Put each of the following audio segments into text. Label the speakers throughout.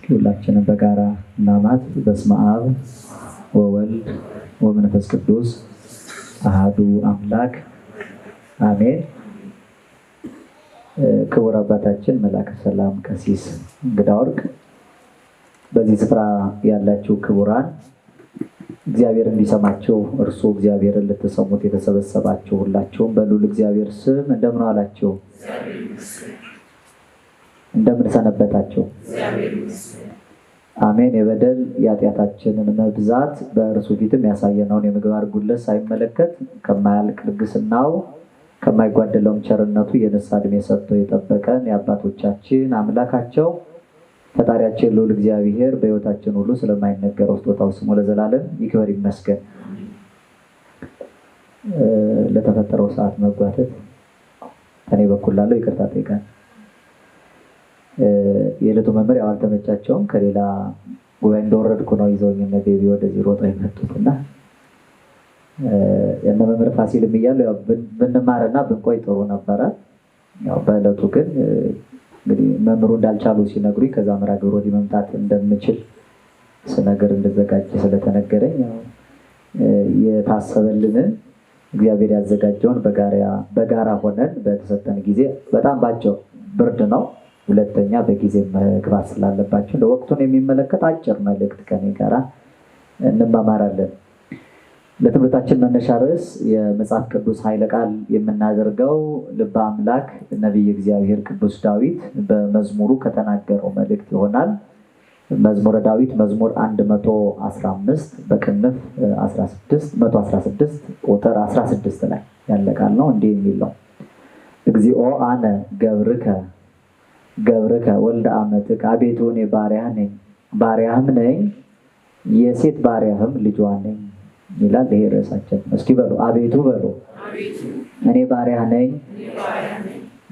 Speaker 1: ሁላችንም በጋራ እናማት። በስመ አብ ወወልድ ወመንፈስ ቅዱስ አሐዱ አምላክ አሜን። ክቡር አባታችን መላከ ሰላም ቀሲስ እንግዳ ወርቅ፣ በዚህ ስፍራ ያላችሁ ክቡራን፣ እግዚአብሔር እንዲሰማችሁ እርሱ እግዚአብሔርን ልትሰሙት የተሰበሰባችሁ ሁላችሁም በልዑል እግዚአብሔር ስም እንደምን ዋላችሁ? እንደምን ሰነበታችሁ? አሜን። የበደል የኃጢአታችንን መብዛት በእርሱ ፊትም ያሳየነውን የምግባር ጉድለት ሳይመለከት ከማያልቅ ልግስናው ከማይጓደለውም ቸርነቱ የነሳ ዕድሜ ሰጥቶ የጠበቀን የአባቶቻችን አምላካቸው ፈጣሪያችን ልዑል እግዚአብሔር በሕይወታችን ሁሉ ስለማይነገረው ስጦታው ስሙ ለዘላለም ይክበር ይመስገን። ለተፈጠረው ሰዓት መጓተት እኔ በኩል ላለው ይቅርታ ጠይቃለሁ። የዕለቱ መምህር ያው አልተመቻቸውም። ከሌላ ጉባኤ እንደወረድኩ ነው ይዘውኝ እነ ቤቢ ወደዚህ ሮጠው የመጡትና የእነ መምህር ፋሲልም እያሉ ያው ብንማርና ብንቆይ ጥሩ ነበረ። ያው በዕለቱ ግን እንግዲህ መምህሩ እንዳልቻሉ ሲነግሩኝ ከዛ መርሃ ግብር ወዲህ መምጣት እንደምችል ስነገር እንደዘጋጀ ስለተነገረኝ የታሰበልንን እግዚአብሔር ያዘጋጀውን በጋራ ሆነን በተሰጠን ጊዜ በጣም ባጭር ብርድ ነው። ሁለተኛ በጊዜ መግባት ስላለባቸው ለወቅቱን የሚመለከት አጭር መልእክት ከኔ ጋራ እንማማራለን። ለትምህርታችን መነሻ ርዕስ የመጽሐፍ ቅዱስ ኃይለ ቃል የምናደርገው ልበ አምላክ ነቢይ እግዚአብሔር ቅዱስ ዳዊት በመዝሙሩ ከተናገረው መልእክት ይሆናል። መዝሙረ ዳዊት መዝሙር 115 በቅንፍ 116 ቁጥር 16 ላይ ያለ ቃል ነው። እንዲህ የሚል ነው። እግዚኦ አነ ገብርከ ወልደ አመትከ፣ አቤቱ እኔ ባሪያህ ነኝ ባሪያህም ነኝ የሴት ባሪያህም ልጇ ነኝ ይላል። ይሄ ርዕሳችን። እስኪ በሉ አቤቱ በሉ። እኔ ባሪያህ ነኝ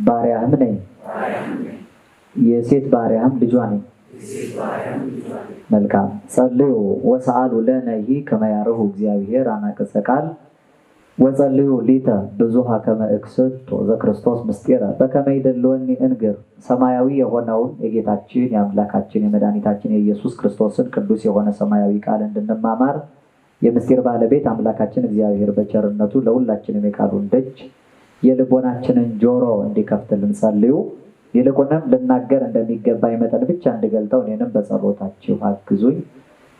Speaker 1: ባሪያህም ነኝ የሴት ባሪያህም ልጇ ነኝ። መልካም። ጸልዩ ወሰአሉ ለነሂ ከመ ያርሁ እግዚአብሔር አናቅጸ ቃል ወጸልዩ ሊተ ብዙሃ ከመ እክስቶ ዘክርስቶስ ምስጢረ በከመ ይደልወኒ እንግር። ሰማያዊ የሆነውን የጌታችን የአምላካችን የመድኃኒታችን የኢየሱስ ክርስቶስን ቅዱስ የሆነ ሰማያዊ ቃል እንድንማማር የምስጢር ባለቤት አምላካችን እግዚአብሔር በቸርነቱ ለሁላችንም የቃሉን ደጅ የልቦናችንን ጆሮ እንዲከፍትልን ጸልዩ። ይልቁንም ልናገር እንደሚገባኝ መጠን ብቻ እንድገልጠው እኔንም በጸሎታችሁ አግዙኝ።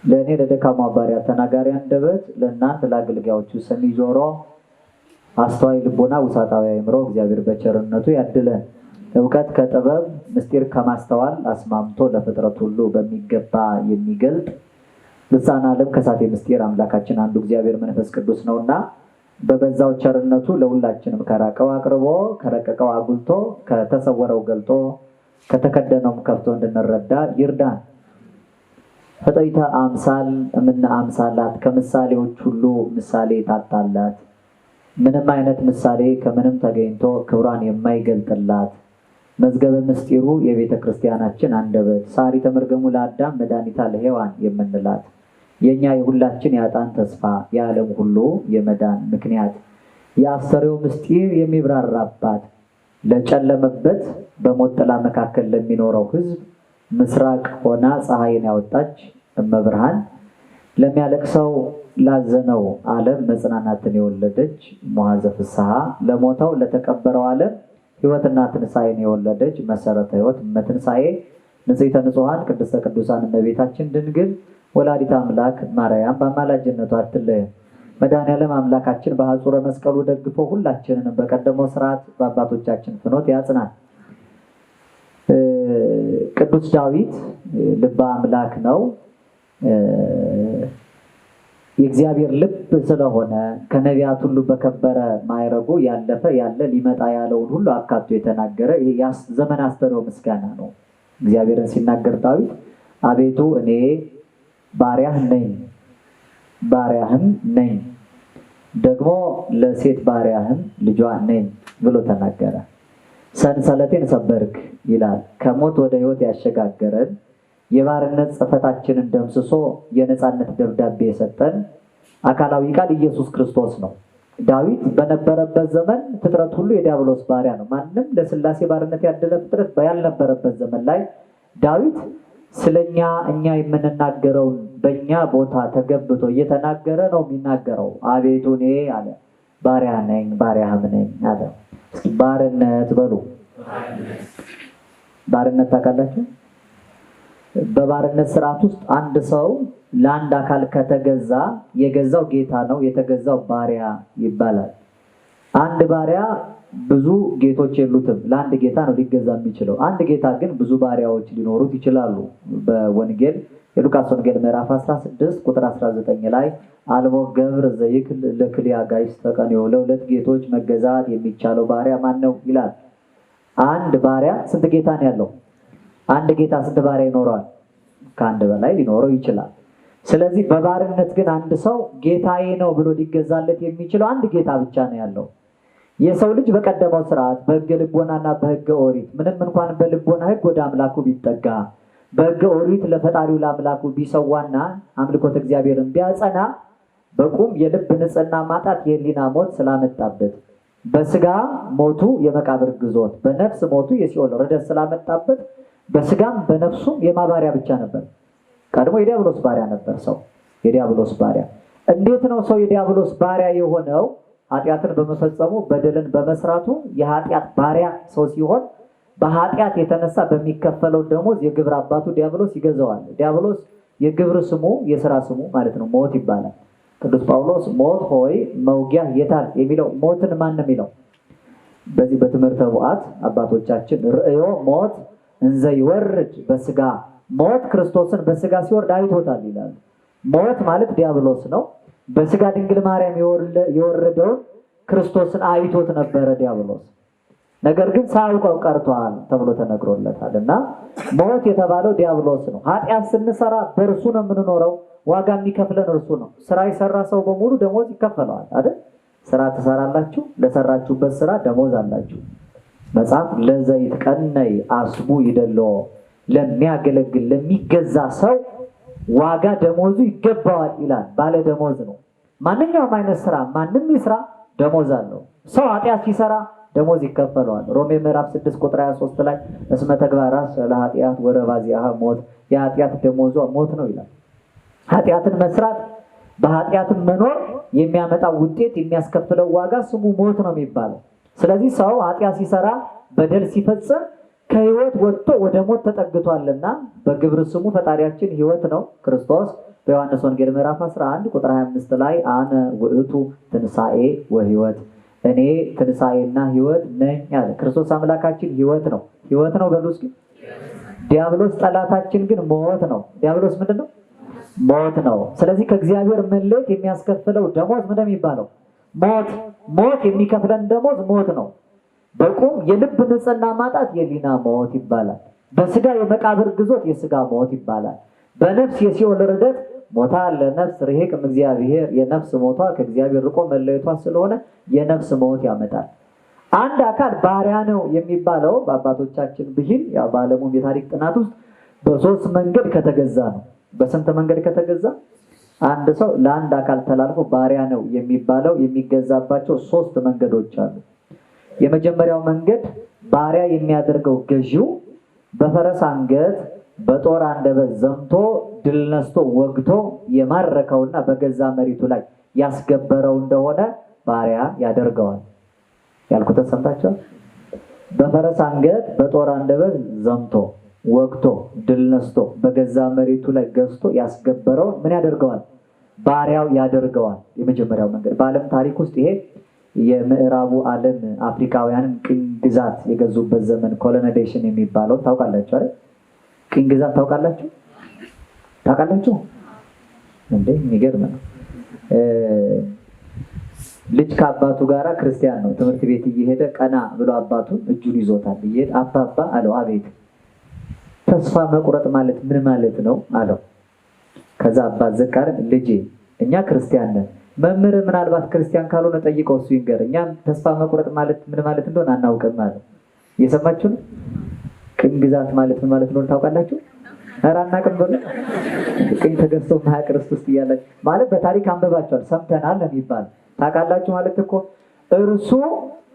Speaker 1: ለእኔ ለደካማ ባሪያ ተናጋሪ አንደበት፣ ለእናንተ ለአገልጋዮቹ ሰሚ ጆሮ፣ አስተዋይ ልቦና፣ ውሳጣዊ አእምሮ እግዚአብሔር በቸርነቱ ያድለን። እውቀት ከጥበብ ምስጢር ከማስተዋል አስማምቶ ለፍጥረት ሁሉ በሚገባ የሚገልጥ ልሳነ ዓለም ከሳቴ ምስጢር አምላካችን አንዱ እግዚአብሔር መንፈስ ቅዱስ ነውና በበዛው ቸርነቱ ለሁላችንም ከራቀው አቅርቦ ከረቀቀው አጉልቶ ከተሰወረው ገልጦ ከተከደነውም ከፍቶ እንድንረዳ ይርዳን። ፍጥይተ አምሳል እምነ አምሳላት፣ ከምሳሌዎች ሁሉ ምሳሌ ታጣላት። ምንም አይነት ምሳሌ ከምንም ተገኝቶ ክብሯን የማይገልጥላት መዝገበ ምስጢሩ የቤተ ክርስቲያናችን አንደበት፣ ሳሪተ መርገሙ ለአዳም መድኃኒታ ለሔዋን የምንላት የእኛ የሁላችን የአጣን ተስፋ የዓለም ሁሉ የመዳን ምክንያት የአስተርእዮ ምስጢር የሚብራራባት ለጨለመበት በሞት ጥላ መካከል ለሚኖረው ሕዝብ ምስራቅ ሆና ፀሐይን ያወጣች እመብርሃን፣ ለሚያለቅሰው ላዘነው ዓለም መጽናናትን የወለደች መዋዘ ፍስሐ፣ ለሞተው ለተቀበረው ዓለም ሕይወትና ትንሣኤን የወለደች መሰረተ ሕይወት እመትንሣኤ ንጽሕተ ንጹሐን ቅድስተ ቅዱሳን እመቤታችን ድንግል ወላዲተ አምላክ ማርያም በአማላጅነቷ አትለየን። መድኃኔዓለም አምላካችን በሐጹረ መስቀሉ ደግፎ ሁላችንንም በቀደመው ስርዓት በአባቶቻችን ፍኖት ያጽናል። ቅዱስ ዳዊት ልበ አምላክ ነው። የእግዚአብሔር ልብ ስለሆነ ከነቢያት ሁሉ በከበረ ማዕረጉ ያለፈ ያለ ሊመጣ ያለውን ሁሉ አካቶ የተናገረ ዘመን አስተርእዮ ምስጋና ነው። እግዚአብሔርን ሲናገር ዳዊት አቤቱ እኔ ባሪያህ ነኝ ባሪያህም ነኝ ደግሞ ለሴት ባሪያህም ልጇ ነኝ ብሎ ተናገረ። ሰንሰለቴን ሰበርክ ይላል። ከሞት ወደ ሕይወት ያሸጋገረን የባርነት ጽሕፈታችንን ደምስሶ የነፃነት ደብዳቤ የሰጠን አካላዊ ቃል ኢየሱስ ክርስቶስ ነው። ዳዊት በነበረበት ዘመን ፍጥረት ሁሉ የዲያብሎስ ባሪያ ነው። ማንም ለሥላሴ ባርነት ያደለ ፍጥረት ያልነበረበት ዘመን ላይ ዳዊት ስለኛ እኛ የምንናገረውን በእኛ ቦታ ተገብቶ እየተናገረ ነው የሚናገረው። አቤቱ እኔ አለ ባሪያ ነኝ ባሪያህም ነኝ አለ። ባርነት በሉ። ባርነት ታውቃላችሁ? በባርነት ስርዓት ውስጥ አንድ ሰው ለአንድ አካል ከተገዛ የገዛው ጌታ ነው፣ የተገዛው ባሪያ ይባላል። አንድ ባሪያ ብዙ ጌቶች የሉትም፣ ለአንድ ጌታ ነው ሊገዛ የሚችለው። አንድ ጌታ ግን ብዙ ባሪያዎች ሊኖሩት ይችላሉ። በወንጌል የሉቃስ ወንጌል ምዕራፍ 16 ቁጥር 19 ላይ አልቦ ገብር ዘይክል ለክልያ ጋይስ ተቀንዮ ለሁለት ጌቶች መገዛት የሚቻለው ባሪያ ማን ነው ይላል። አንድ ባሪያ ስንት ጌታ ነው ያለው? አንድ ጌታ ስንት ባሪያ ይኖረዋል? ከአንድ በላይ ሊኖረው ይችላል። ስለዚህ በባርነት ግን አንድ ሰው ጌታዬ ነው ብሎ ሊገዛለት የሚችለው አንድ ጌታ ብቻ ነው ያለው። የሰው ልጅ በቀደመው ስርዓት በሕገ ልቦናና በሕገ ኦሪት ምንም እንኳን በልቦና ሕግ ወደ አምላኩ ቢጠጋ በሕገ ኦሪት ለፈጣሪው ለአምላኩ ቢሰዋና አምልኮት እግዚአብሔርን ቢያጸና በቁም የልብ ንጽህና ማጣት የህሊና ሞት ስላመጣበት በስጋ ሞቱ የመቃብር ግዞት በነፍስ ሞቱ የሲኦል ርደት ስላመጣበት በስጋም በነፍሱም የማባሪያ ብቻ ነበር። ቀድሞ የዲያብሎስ ባሪያ ነበር ሰው፣ የዲያብሎስ ባሪያ። እንዴት ነው ሰው የዲያብሎስ ባሪያ የሆነው? ኃጢአትን በመፈጸሙ በደልን በመስራቱ የኃጢአት ባሪያ ሰው ሲሆን በኃጢአት የተነሳ በሚከፈለው ደሞዝ የግብር አባቱ ዲያብሎስ ይገዛዋል። ዲያብሎስ የግብር ስሙ የሥራ ስሙ ማለት ነው ሞት ይባላል። ቅዱስ ጳውሎስ ሞት ሆይ መውጊያ የታል የሚለው ሞትን ማን ነው የሚለው? በዚህ በትምህርተ ቡአት አባቶቻችን ርእዮ ሞት እንዘ ይወርድ በስጋ ሞት ክርስቶስን በስጋ ሲወርድ አይቶታል ይላሉ። ሞት ማለት ዲያብሎስ ነው። በስጋ ድንግል ማርያም የወረደውን ክርስቶስን አይቶት ነበረ ዲያብሎስ። ነገር ግን ሳያውቀው ቀርቷል ተብሎ ተነግሮለታል። እና ሞት የተባለው ዲያብሎስ ነው። ኃጢአት ስንሰራ በእርሱ ነው የምንኖረው። ዋጋ የሚከፍለን እርሱ ነው። ስራ የሰራ ሰው በሙሉ ደሞዝ ይከፈለዋል አይደል? ስራ ትሰራላችሁ፣ ለሰራችሁበት ስራ ደሞዝ አላችሁ። መጽሐፍ ለዘይትቀነይ አስቡ ይደለው፣ ለሚያገለግል ለሚገዛ ሰው ዋጋ ደሞዙ ይገባዋል ይላል። ባለ ደሞዝ ነው። ማንኛውም አይነት ስራ ማንም ይስራ ደሞዝ አለው። ሰው ኃጢአት ሲሰራ ደሞዝ ይከፈለዋል። ሮሜ ምዕራፍ 6 ቁጥር 23 ላይ እስመ ተግባራት ለኃጢአት ወረባዚአሃ ሞት፣ የኃጢአት ደሞዟ ሞት ነው ይላል። ኃጢአትን መስራት በኃጢአትን መኖር የሚያመጣው ውጤት የሚያስከፍለው ዋጋ ስሙ ሞት ነው የሚባለው። ስለዚህ ሰው ኃጢአት ሲሰራ በደል ሲፈጽም ከህይወት ወጥቶ ወደ ሞት ተጠግቷልና በግብር ስሙ ፈጣሪያችን ህይወት ነው ክርስቶስ በዮሐንስ ወንጌል ምዕራፍ 11 ቁጥር 25 ላይ አነ ውእቱ ትንሣኤ ወህይወት፣ እኔ ትንሣኤና ህይወት ነኝ አለ። ክርስቶስ አምላካችን ህይወት ነው። ህይወት ነው በሉ እስኪ። ዲያብሎስ ጠላታችን ግን ሞት ነው። ዲያብሎስ ምንድን ነው? ሞት ነው። ስለዚህ ከእግዚአብሔር መለየት የሚያስከፍለው ደሞዝ ምንድን የሚባለው? ሞት። ሞት የሚከፍለን ደሞዝ ሞት ነው። በቁም የልብ ንጽህና ማጣት የህሊና ሞት ይባላል። በስጋ የመቃብር ግዞት የስጋ ሞት ይባላል። በነፍስ የሲኦል ርደት ሞታ ለነፍስ ርሄቅም እግዚአብሔር፣ የነፍስ ሞቷ ከእግዚአብሔር ርቆ መለየቷ ስለሆነ የነፍስ ሞት ያመጣል። አንድ አካል ባሪያ ነው የሚባለው በአባቶቻችን ብሂል በዓለሙም የታሪክ ጥናት ውስጥ በሶስት መንገድ ከተገዛ ነው። በስንት መንገድ ከተገዛ? አንድ ሰው ለአንድ አካል ተላልፎ ባሪያ ነው የሚባለው የሚገዛባቸው ሶስት መንገዶች አሉ። የመጀመሪያው መንገድ ባሪያ የሚያደርገው ገዢው በፈረስ አንገት በጦር አንደበት ዘምቶ ድል ነስቶ ወግቶ የማረከውና በገዛ መሬቱ ላይ ያስገበረው እንደሆነ ባሪያ ያደርገዋል። ያልኩት ሰምታችኋል? በፈረስ አንገት በጦር አንደበት ዘምቶ ወግቶ ድል ነስቶ በገዛ መሬቱ ላይ ገዝቶ ያስገበረው ምን ያደርገዋል? ባሪያው ያደርገዋል። የመጀመሪያው መንገድ በዓለም ታሪክ ውስጥ ይሄ የምዕራቡ ዓለም አፍሪካውያንን ቅኝ ግዛት የገዙበት ዘመን ኮሎናይዜሽን የሚባለው ታውቃላችሁ አይደል? ቅኝ ግዛት ታውቃላችሁ? ታውቃላችሁ እንዴ? የሚገርም ነው። ልጅ ከአባቱ ጋራ ክርስቲያን ነው። ትምህርት ቤት እየሄደ ቀና ብሎ አባቱን እጁን ይዞታል። እየሄደ አባባ አለው። አቤት። ተስፋ መቁረጥ ማለት ምን ማለት ነው አለው። ከዛ አባት ዝቅ አለ። ልጄ እኛ ክርስቲያን ነን፣ መምህር ምናልባት ክርስቲያን ካልሆነ ጠይቀው እሱ ይንገር፣ እኛም ተስፋ መቁረጥ ማለት ምን ማለት እንደሆነ አናውቅም አለ። እየሰማችሁ ነው? ቅኝ ግዛት ማለት ምን ማለት እንደሆነ ታውቃላችሁ? ኧረ አናውቅም በሉ። ቅኝ ተገዝቶ ማያ ክርስቶስ እያላችሁ ማለት በታሪክ አንበባችኋል፣ ሰምተናል የሚባል ታውቃላችሁ ማለት እኮ እርሱ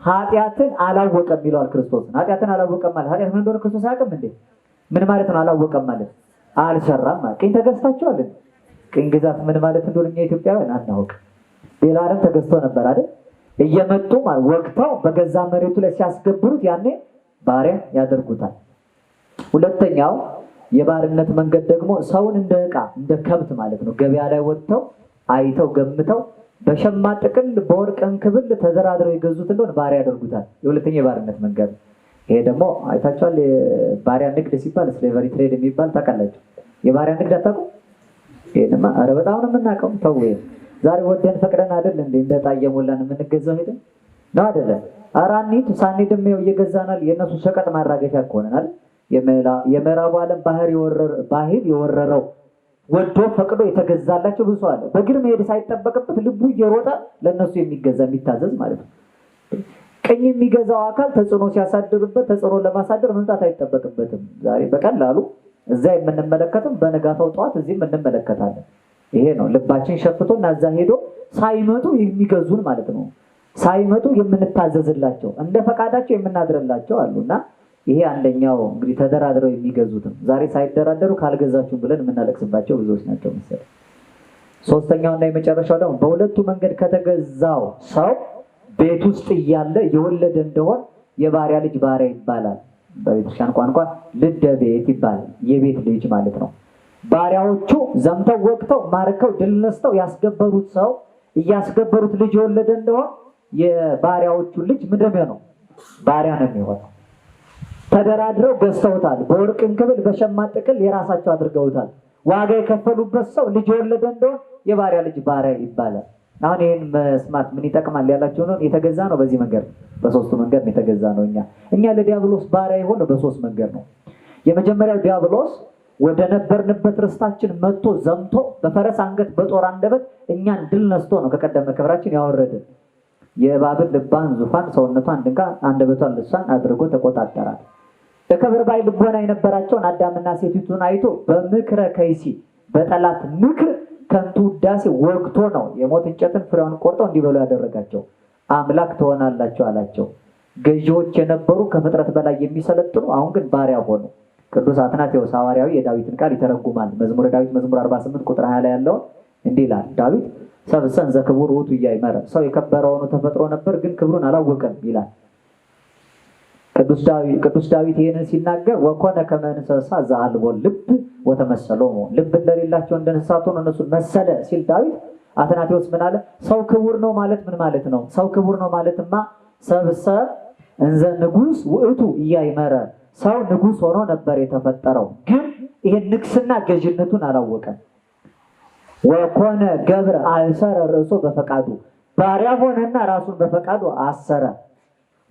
Speaker 1: ኃጢአትን አላወቀም ይለዋል ክርስቶስን። ኃጢአትን አላወቀም ማለት ኃጢአት ምን እንደሆነ ክርስቶስ አያውቅም እንዴ? ምን ማለት ነው አላወቀም ማለት? አልሰራም። ቅኝ ተገዝታችኋል። ቅኝ ግዛት ምን ማለት እንደሆነ እኛ ኢትዮጵያውያን አናውቅ። ሌላ ዓለም ተገዝቶ ነበር አይደል? እየመጡ ወቅተው በገዛ መሬቱ ላይ ሲያስገብሩት ያኔ ባሪያ ያደርጉታል። ሁለተኛው የባርነት መንገድ ደግሞ ሰውን እንደ ዕቃ እንደ ከብት ማለት ነው ገበያ ላይ ወጥተው አይተው ገምተው በሸማ ጥቅል በወርቅ እንክብል ተደራድረው የገዙት እንደሆነ ባሪያ ያደርጉታል። የሁለተኛ የባርነት መንገድ ይሄ ደግሞ አይታችኋል። ባሪያ ንግድ ሲባል ስሌቨሪ ትሬድ የሚባል ታውቃላችሁ። የባሪያ ንግድ አታውቁም? ይሄንማ ኧረ በጣም ነው የምናውቀው። ተው ዛሬ ወደን ፈቅደን አይደል እንዴ እንደጣ እየሞላን የምንገዛው ሄደን ነው አይደለም? አራኒት ሳንሄድም ይኸው እየገዛናል። የእነሱ ሸቀጥ ማራገፊያ ከሆነናል። የምዕራቡ ዓለም ባህል የወረረው ወዶ ፈቅዶ የተገዛላቸው ብዙ አለ። በእግር መሄድ ሳይጠበቅበት ልቡ እየሮጠ ለእነሱ የሚገዛ የሚታዘዝ ማለት ነው። ቀኝ የሚገዛው አካል ተጽዕኖ ሲያሳድርበት ተጽዕኖ ለማሳደር መምጣት አይጠበቅበትም። ዛሬ በቀላሉ እዛ የምንመለከተው በነጋታው ጠዋት እዚህም እንመለከታለን። ይሄ ነው ልባችን ሸፍቶና እዛ ሄዶ ሳይመጡ የሚገዙን ማለት ነው። ሳይመጡ የምንታዘዝላቸው እንደ ፈቃዳቸው የምናድርላቸው አሉና ይሄ አንደኛው እንግዲህ ተደራድረው የሚገዙትም ዛሬ ሳይደራደሩ ካልገዛችሁ ብለን የምናለቅስባቸው ብዙዎች ናቸው መሰለኝ። ሶስተኛውና የመጨረሻው ደግሞ በሁለቱ መንገድ ከተገዛው ሰው ቤት ውስጥ እያለ የወለደ እንደሆን የባሪያ ልጅ ባሪያ ይባላል። በቤተክርስቲያን ቋንቋ ልደ ቤት ይባላል። የቤት ልጅ ማለት ነው። ባሪያዎቹ ዘምተው ወቅተው ማርከው ድል ነስተው ያስገበሩት ሰው እያስገበሩት ልጅ የወለደ እንደሆን የባሪያዎቹ ልጅ ምንድነው ነው? ባሪያ ነው የሚሆነው። ተደራድረው ገዝተውታል። በወርቅ እንክብል በሸማ ጥቅል የራሳቸው አድርገውታል። ዋጋ የከፈሉበት ሰው ልጅ የወለደ እንደሆን የባሪያ ልጅ ባሪያ ይባላል። አሁን ይህን መስማት ምን ይጠቅማል ያላችሁ ነው። የተገዛ ነው በዚህ መንገድ በሶስቱ መንገድ ነው የተገዛ ነው። እኛ ለዲያብሎስ ባሪያ የሆነው በሶስት መንገድ ነው። የመጀመሪያው ዲያብሎስ ወደ ነበርንበት ርስታችን መጥቶ ዘምቶ በፈረስ አንገት በጦር አንደበት እኛን ድል ነስቶ ነው ከቀደመ ክብራችን ያወረደን። የእባብን ልባን ዙፋን ሰውነቷን ድንካ አንደበቷን ልሳን አድርጎ ተቆጣጠራል። በክብር ባይ ልቦና የነበራቸውን አዳምና ሴቲቱን አይቶ በምክረ ከይሲ በጠላት ምክር ከንቱ ውዳሴ ወግቶ ነው የሞት እንጨትን ፍሬውን ቆርጠው እንዲበሉ ያደረጋቸው። አምላክ ትሆናላችሁ አላቸው። ገዢዎች የነበሩ ከፍጥረት በላይ የሚሰለጥኑ አሁን ግን ባሪያ ሆኑ። ቅዱስ አትናቴዎስ ሐዋርያዊ የዳዊትን ቃል ይተረጉማል። መዝሙረ ዳዊት መዝሙር 48 ቁጥር 20 ላይ ያለውን እንዲህ ይላል። ዳዊት ሰብሰን ዘክቡር ውእቱ ኢያእመረ፣ ሰው የከበረ ሆኖ ተፈጥሮ ነበር ግን ክብሩን አላወቀም ይላል። ቅዱስ ዳዊት ይህንን ሲናገር ወኮነ ከመ እንስሳ ዘአልቦ ልብ ወተመሰሎሙ፣ ልብ እንደሌላቸው እንደ እንስሳት ሆኖ እነሱን መሰለ ሲል ዳዊት አትናቴዎስ ምን አለ? ሰው ክቡር ነው ማለት ምን ማለት ነው? ሰው ክቡር ነው ማለትማ ሰብሰ እንዘ ንጉስ ውእቱ ኢያእመረ፣ ሰው ንጉስ ሆኖ ነበር የተፈጠረው ግን ይሄን ንግስና ገዥነቱን አላወቀም። ወኮነ ገብረ አልሰረ ርእሶ በፈቃዱ፣ ባሪያ ሆነና ራሱን በፈቃዱ አሰረ።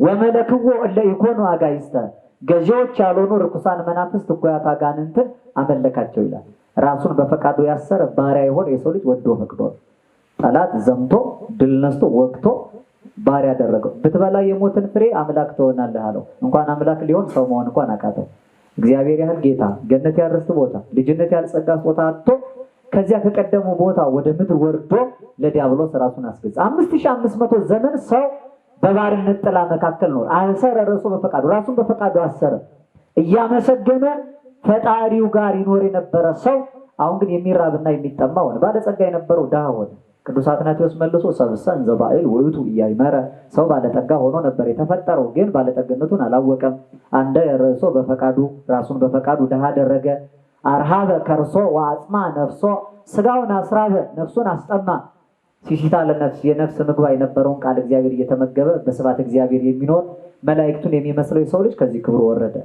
Speaker 1: ወመለክዎ እለ ኢኮኑ አጋይስተ፣ ገዢዎች ያልሆኑ ርኩሳን መናፍስት እኩያት አጋንንትን አመለካቸው ይላል። ራሱን በፈቃዱ ያሰረ ባሪያ የሆነ የሰው ልጅ ወዶ ፈቅዶ ጠላት ዘምቶ ድል ነስቶ ወቅቶ ባሪያ ያደረገው። ብትበላ የሞትን ፍሬ አምላክ ትሆናለህ አለው። እንኳን አምላክ ሊሆን ሰው መሆን እንኳን አቃተው። እግዚአብሔር ያህል ጌታ ገነት ያርስት ቦታ ልጅነት ያልጸጋ ቦታ አጥቶ ከዚያ ከቀደሙ ቦታ ወደ ምድር ወርዶ ለዲያብሎስ ራሱን አስገዛ። 5500 ዘመን ሰው በባርነት ጥላ መካከል ነው። አሰረ ርእሶ በፈቃዱ፣ ራሱን በፈቃዱ አሰረ። እያመሰገነ ፈጣሪው ጋር ይኖር የነበረ ሰው አሁን ግን የሚራብና የሚጠማ ሆነ። ባለጸጋ የነበረው ድሃ ሆነ። ቅዱስ አትናቴዎስ መልሶ ሰብሰን ዘባኤል ውእቱ ኢያእመረ፣ ሰው ባለጠጋ ሆኖ ነበር የተፈጠረው ግን ባለጠግነቱን አላወቀም። አንደ ርእሶ በፈቃዱ፣ ራሱን በፈቃዱ ድሃ አደረገ። አርሃበ ከርሶ ወአጽማ ነፍሶ፣ ስጋውን አስራበ ነፍሱን አስጠማ። ሲሲታ ለነፍስ የነፍስ ምግባ የነበረውን ቃል እግዚአብሔር እየተመገበ በስብሐት እግዚአብሔር የሚኖር መላእክቱን የሚመስለው የሰው ልጅ ከዚህ ክብሩ ወረደ።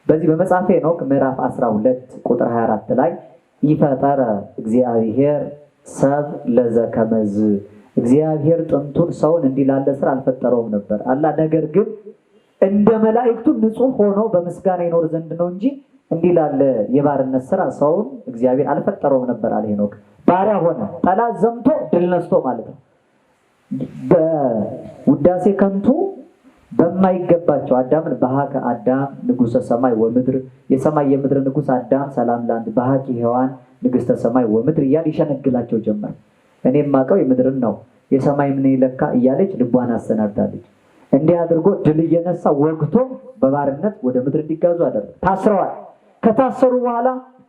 Speaker 1: በዚህ በመጽሐፈ ሄኖክ ምዕራፍ 12 ቁጥር 24 ላይ ይፈጠረ እግዚአብሔር ሰብ ለዘከመዝ፣ እግዚአብሔር ጥንቱን ሰውን እንዲላለ ስራ አልፈጠረውም ነበር አላ፣ ነገር ግን እንደ መላእክቱ ንጹህ ሆኖ በምስጋና ይኖር ዘንድ ነው እንጂ እንዲላለ የባርነት ስራ ሰውን እግዚአብሔር አልፈጠረውም ነበር አለ ሄኖክ። ባሪያ ሆነ፣ ጠላት ዘምቶ ድል ነስቶ ማለት ነው። በውዳሴ ከንቱ በማይገባቸው አዳምን በሃከ አዳም ንጉሰ ሰማይ ወምድር፣ የሰማይ የምድር ንጉስ አዳም ሰላም ላንድ፣ በሃኪ ሔዋን ንግስተ ሰማይ ወምድር እያለ ይሸነግላቸው ጀመር። እኔም ማቀው የምድርን ነው የሰማይ ምን ይለካ እያለች ልቧን አሰናድታለች። እንዲህ አድርጎ ድል እየነሳ ወግቶ በባርነት ወደ ምድር እንዲጋዙ አደረገ። ታስረዋል። ከታሰሩ በኋላ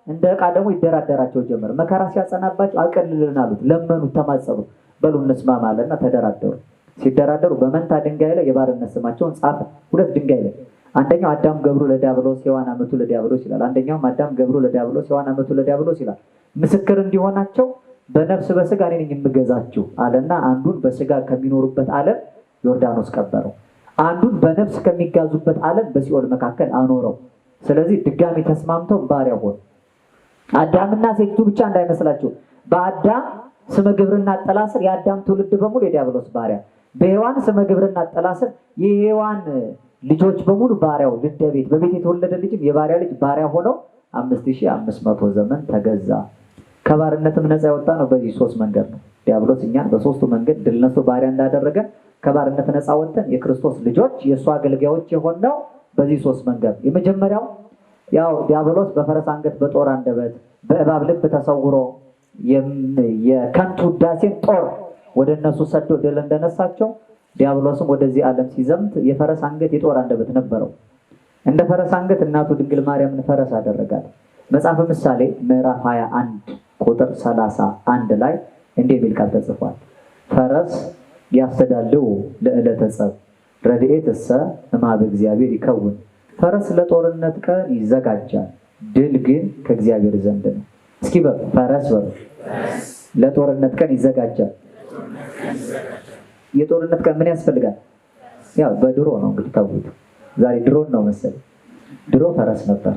Speaker 1: እንደ ዕቃ ደግሞ ይደራደራቸው ጀመር። መከራ ሲያጸናባቸው አቅልልን አሉት፣ ለመኑት፣ ተማጸኑ። በሉ እንስማማ አለና ተደራደሩ። ሲደራደሩ በመንታ ድንጋይ ላይ የባርነት ስማቸውን ጻፈ። 2 ድንጋይ ላይ አንደኛው አዳም ገብሩ ለዲያብሎስ ሔዋን አመቱ ለዲያብሎስ ይላል። አንደኛውም አዳም ገብሩ ለዲያብሎስ ሔዋን አመቱ ለዲያብሎስ ይላል። ምስክር እንዲሆናቸው በነፍስ በስጋ እኔ ነኝ የምገዛችሁ አለና አንዱን በስጋ ከሚኖሩበት ዓለም ዮርዳኖስ ቀበረው። አንዱን በነፍስ ከሚጋዙበት ዓለም በሲኦል መካከል አኖረው። ስለዚህ ድጋሚ ተስማምተው ባሪያ ሆኑ። አዳምና ሴቱ ብቻ እንዳይመስላችሁ። በአዳም ስመ ግብርና ጥላ ስር የአዳም ትውልድ በሙሉ የዲያብሎስ ባሪያ፣ በሔዋን ስመ ግብርና ጥላ ስር የሔዋን ልጆች በሙሉ ባሪያው ልደቤት በቤት የተወለደ ልጅም የባሪያ ልጅ ባሪያ ሆነው 5500 ዘመን ተገዛ። ከባርነትም ነፃ የወጣ ነው በዚህ 3 መንገድ ነው። ዲያብሎስ እኛን በ3ቱ መንገድ ድል ነስቶ ባሪያ እንዳደረገ ከባርነት ነፃ ወጥተን የክርስቶስ ልጆች የእሱ አገልጋዮች የሆነው በዚህ 3 መንገድ። የመጀመሪያው ያው ዲያብሎስ በፈረስ አንገት በጦር አንደበት በእባብ ልብ ተሰውሮ የከንቱ ውዳሴን ጦር ወደ እነሱ ሰዶ ድል እንደነሳቸው ዲያብሎስም ወደዚህ ዓለም ሲዘምት የፈረስ አንገት የጦር አንደበት ነበረው። እንደ ፈረስ አንገት እናቱ ድንግል ማርያምን ፈረስ አደረጋት። መጽሐፈ ምሳሌ ምዕራፍ 21 ቁጥር 31 ላይ እንዲህ የሚል ቃል ተጽፏል። ፈረስ ያስተዳልው ለዕለተ ጸብ ረድኤትሰ እምኀበ እግዚአብሔር ይከውን። ፈረስ ለጦርነት ቀን ይዘጋጃል፣ ድል ግን ከእግዚአብሔር ዘንድ ነው። እስኪ ፈረስ በሉ ለጦርነት ቀን ይዘጋጃል። የጦርነት ቀን ምን ያስፈልጋል? ያው በድሮ ነው እንግዲህ ተውት። ዛሬ ድሮን ነው መሰለኝ። ድሮ ፈረስ ነበር፣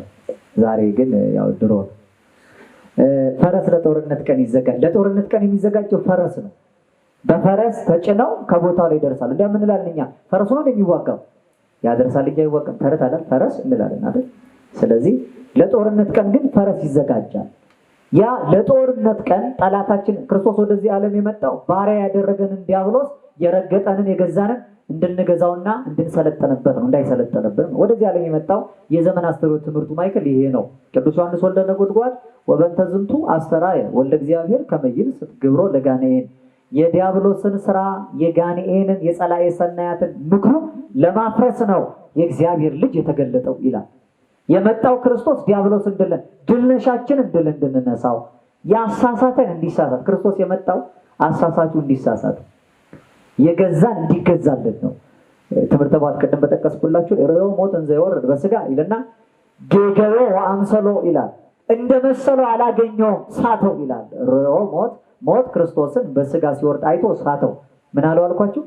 Speaker 1: ዛሬ ግን ያው ድሮ ነው። ፈረስ ለጦርነት ቀን ይዘጋጃል። ለጦርነት ቀን የሚዘጋጀው ፈረስ ነው። በፈረስ ተጭነው ከቦታው ላይ ይደርሳሉ። እንደምን እንላለን እኛ? ፈረሱ ነው የሚዋጋው፣ ያደርሳል እንጂ አይዋጋም። ተረት አይደል? ፈረስ እንላለን አይደል? ስለዚህ ለጦርነት ቀን ግን ፈረስ ይዘጋጃል። ያ ለጦርነት ቀን ጠላታችን ክርስቶስ ወደዚህ ዓለም የመጣው ባሪያ ያደረገንን ዲያብሎስ የረገጠንን የገዛንን እንድንገዛውና እንድንሰለጠንበት ነው፣ እንዳይሰለጠንብን ወደዚህ ዓለም የመጣው። የዘመን አስተርእዮ ትምህርቱ ማይከል ይሄ ነው። ቅዱስ ዮሐንስ ወልደ ነጎድጓድ ወበንተ ዝንቱ አስተርአየ ወልደ እግዚአብሔር ከመ ይንሥእ ግብሮ ለጋኔን፣ የዲያብሎስን ስራ የጋኔንን የጸላኤ ሰናያትን ምክሩ ለማፍረስ ነው የእግዚአብሔር ልጅ የተገለጠው ይላል። የመጣው ክርስቶስ ዲያብሎስ ድል ነሻችንን ድል እንድንነሳው ያሳሳተን እንዲሳሳት ክርስቶስ የመጣው አሳሳቹ እንዲሳሳት የገዛን እንዲገዛልን ነው። ትምህርተ ባት ቅድም በጠቀስኩላችሁ ርዮ ሞት እንዘ ይወርድ በስጋ ይልና ጌገዮ ወአምሰሎ ይላል። እንደመሰለው አላገኘውም ሳተው ይላል። ርዮ ሞት ክርስቶስን በስጋ ሲወርድ አይቶ ሳተው። ምን አለው አልኳችሁ?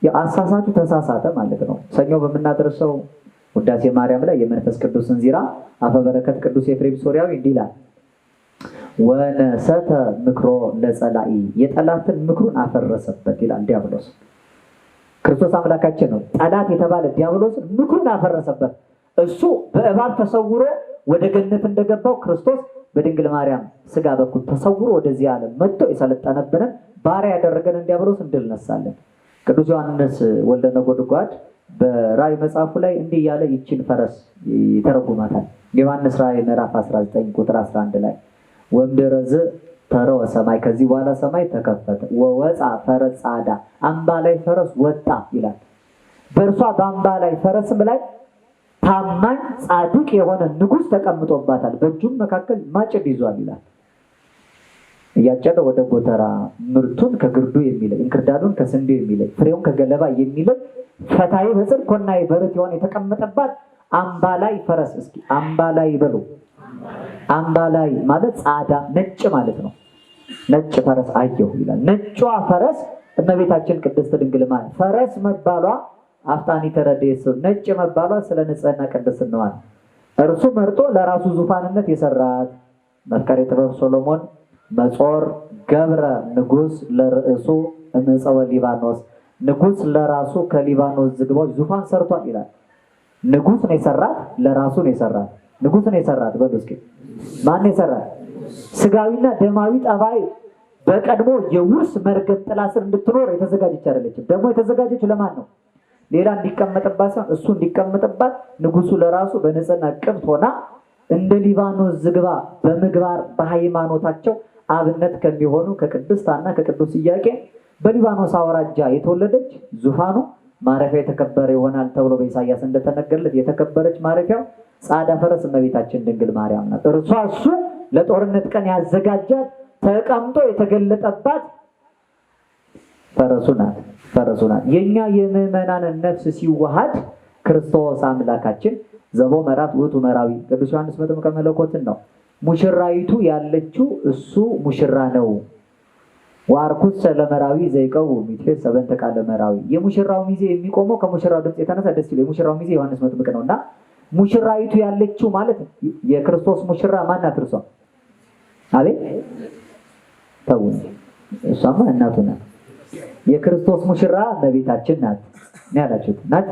Speaker 1: የአሳሳቹ ተሳሳተ ማለት ነው። ሰኞ በምናደርሰው ውዳሴ ማርያም ላይ የመንፈስ ቅዱስን ዚራ አፈ በረከት ቅዱስ ኤፍሬም ሶርያዊ እንዲህ ይላል። ወነሰተ ምክሮ ለጸላኢ፣ የጠላትን ምክሩን አፈረሰበት ይላል። ዲያብሎስ ክርስቶስ አምላካችን ነው። ጠላት የተባለ ዲያብሎስን ምክሩን አፈረሰበት። እሱ በእባብ ተሰውሮ ወደ ገነት እንደገባው ክርስቶስ በድንግል ማርያም ስጋ በኩል ተሰውሮ ወደዚህ ዓለም መጥቶ የሰለጠነብንን ባሪያ ያደረገንን ዲያብሎስን ድል ነሳለን። ቅዱስ ዮሐንስ ወልደ ነጎድጓድ በራእይ መጽሐፉ ላይ እንዲህ ያለ ይችን ፈረስ ይተረጉማታል። ዮሐንስ ራእይ ምዕራፍ 19 ቁጥር 11 ላይ ወምድረዝ ተረወ ሰማይ፣ ከዚህ በኋላ ሰማይ ተከፈተ፣ ወወፃ ፈረስ ጻዕዳ፣ አምባ ላይ ፈረስ ወጣ ይላል። በእርሷ በአምባ ላይ ፈረስም ላይ ታማኝ ጻድቅ የሆነ ንጉሥ ተቀምጦባታል፣ በእጁም መካከል ማጭድ ይዟል ይላል። እያጨደ ወደ ጎተራ ምርቱን ከግርዱ የሚለይ እንክርዳዱን ከስንዴው የሚለይ ፍሬውን ከገለባ የሚለይ ፈታዬ በጽድቅ ኮናዬ በርት የሆነ የተቀመጠባት አምባ ላይ ፈረስ። እስኪ አምባ ላይ በሉ። አምባ ላይ ማለት ጻዕዳ ነጭ ማለት ነው። ነጭ ፈረስ አየሁ ይላል። ነጯ ፈረስ እመቤታችን ቅድስት ድንግል ማርያም ፈረስ መባሏ አፍጣኒ ተረዴስ ነጭ መባሏ ስለ ንጽህና ቅድስናዋ ነው። እርሱ መርጦ ለራሱ ዙፋንነት የሰራት መፍቀሬ ጥበብ ሶሎሞን መጾር ገብረ ንጉሥ ለርእሱ እምፀወ ሊባኖስ፣ ንጉሥ ለራሱ ከሊባኖስ ዝግባዎች ዙፋን ሰርቷል ይላል። ንጉሥ ነው የሰራት፣ ለራሱ ነው የሰራት። ንጉሥ ነው የሰራት በሉ እስኪ ማን የሰራት? ስጋዊና ደማዊ ጠባይ በቀድሞ የውርስ መርገም ጥላ ስር እንድትኖር የተዘጋጀች አይደለችም። ደግሞ የተዘጋጀች ለማን ነው? ሌላ እንዲቀመጥባት ሳይሆን እሱ እንዲቀመጥባት ንጉሱ ለራሱ በንጽህና ቅብት ሆና እንደ ሊባኖስ ዝግባ በምግባር በሃይማኖታቸው አብነት ከሚሆኑ ከቅድስት ሐና ከቅዱስ ኢያቄም በሊባኖስ አውራጃ የተወለደች ዙፋኑ ማረፊያ የተከበረ ይሆናል ተብሎ በኢሳይያስ እንደተነገረለት የተከበረች ማረፊያው ጻዳ ፈረስ እመቤታችን ድንግል ማርያም ናት። እሱ ለጦርነት ቀን ያዘጋጃት ተቀምጦ የተገለጠባት ፈረሱ ናት። የኛ የምእመናን ነፍስ ሲዋሃድ ክርስቶስ አምላካችን ዘቦ መራት ውእቱ መራዊ ቅዱስ ዮሐንስ መጥምቀ መለኮትን ነው። ሙሽራይቱ ያለችው እሱ ሙሽራ ነው። ዋርኩስ ለመራዊ ዘይቀው ሚትፌስ ሰበንተ ቃለ መራዊ የሙሽራው ሚዜ የሚቆመው ከሙሽራው ድምጽ የተነሳ ደስ ይላል። የሙሽራው ሚዜ ዮሐንስ መጥምቅ ነውና ሙሽራይቱ ያለችው ማለት የክርስቶስ ሙሽራ ማናት? እርሷ አቤት ተውኝ፣ እሷማ እናቱ ናት። የክርስቶስ ሙሽራ እመቤታችን ናት ያላችሁት ናት።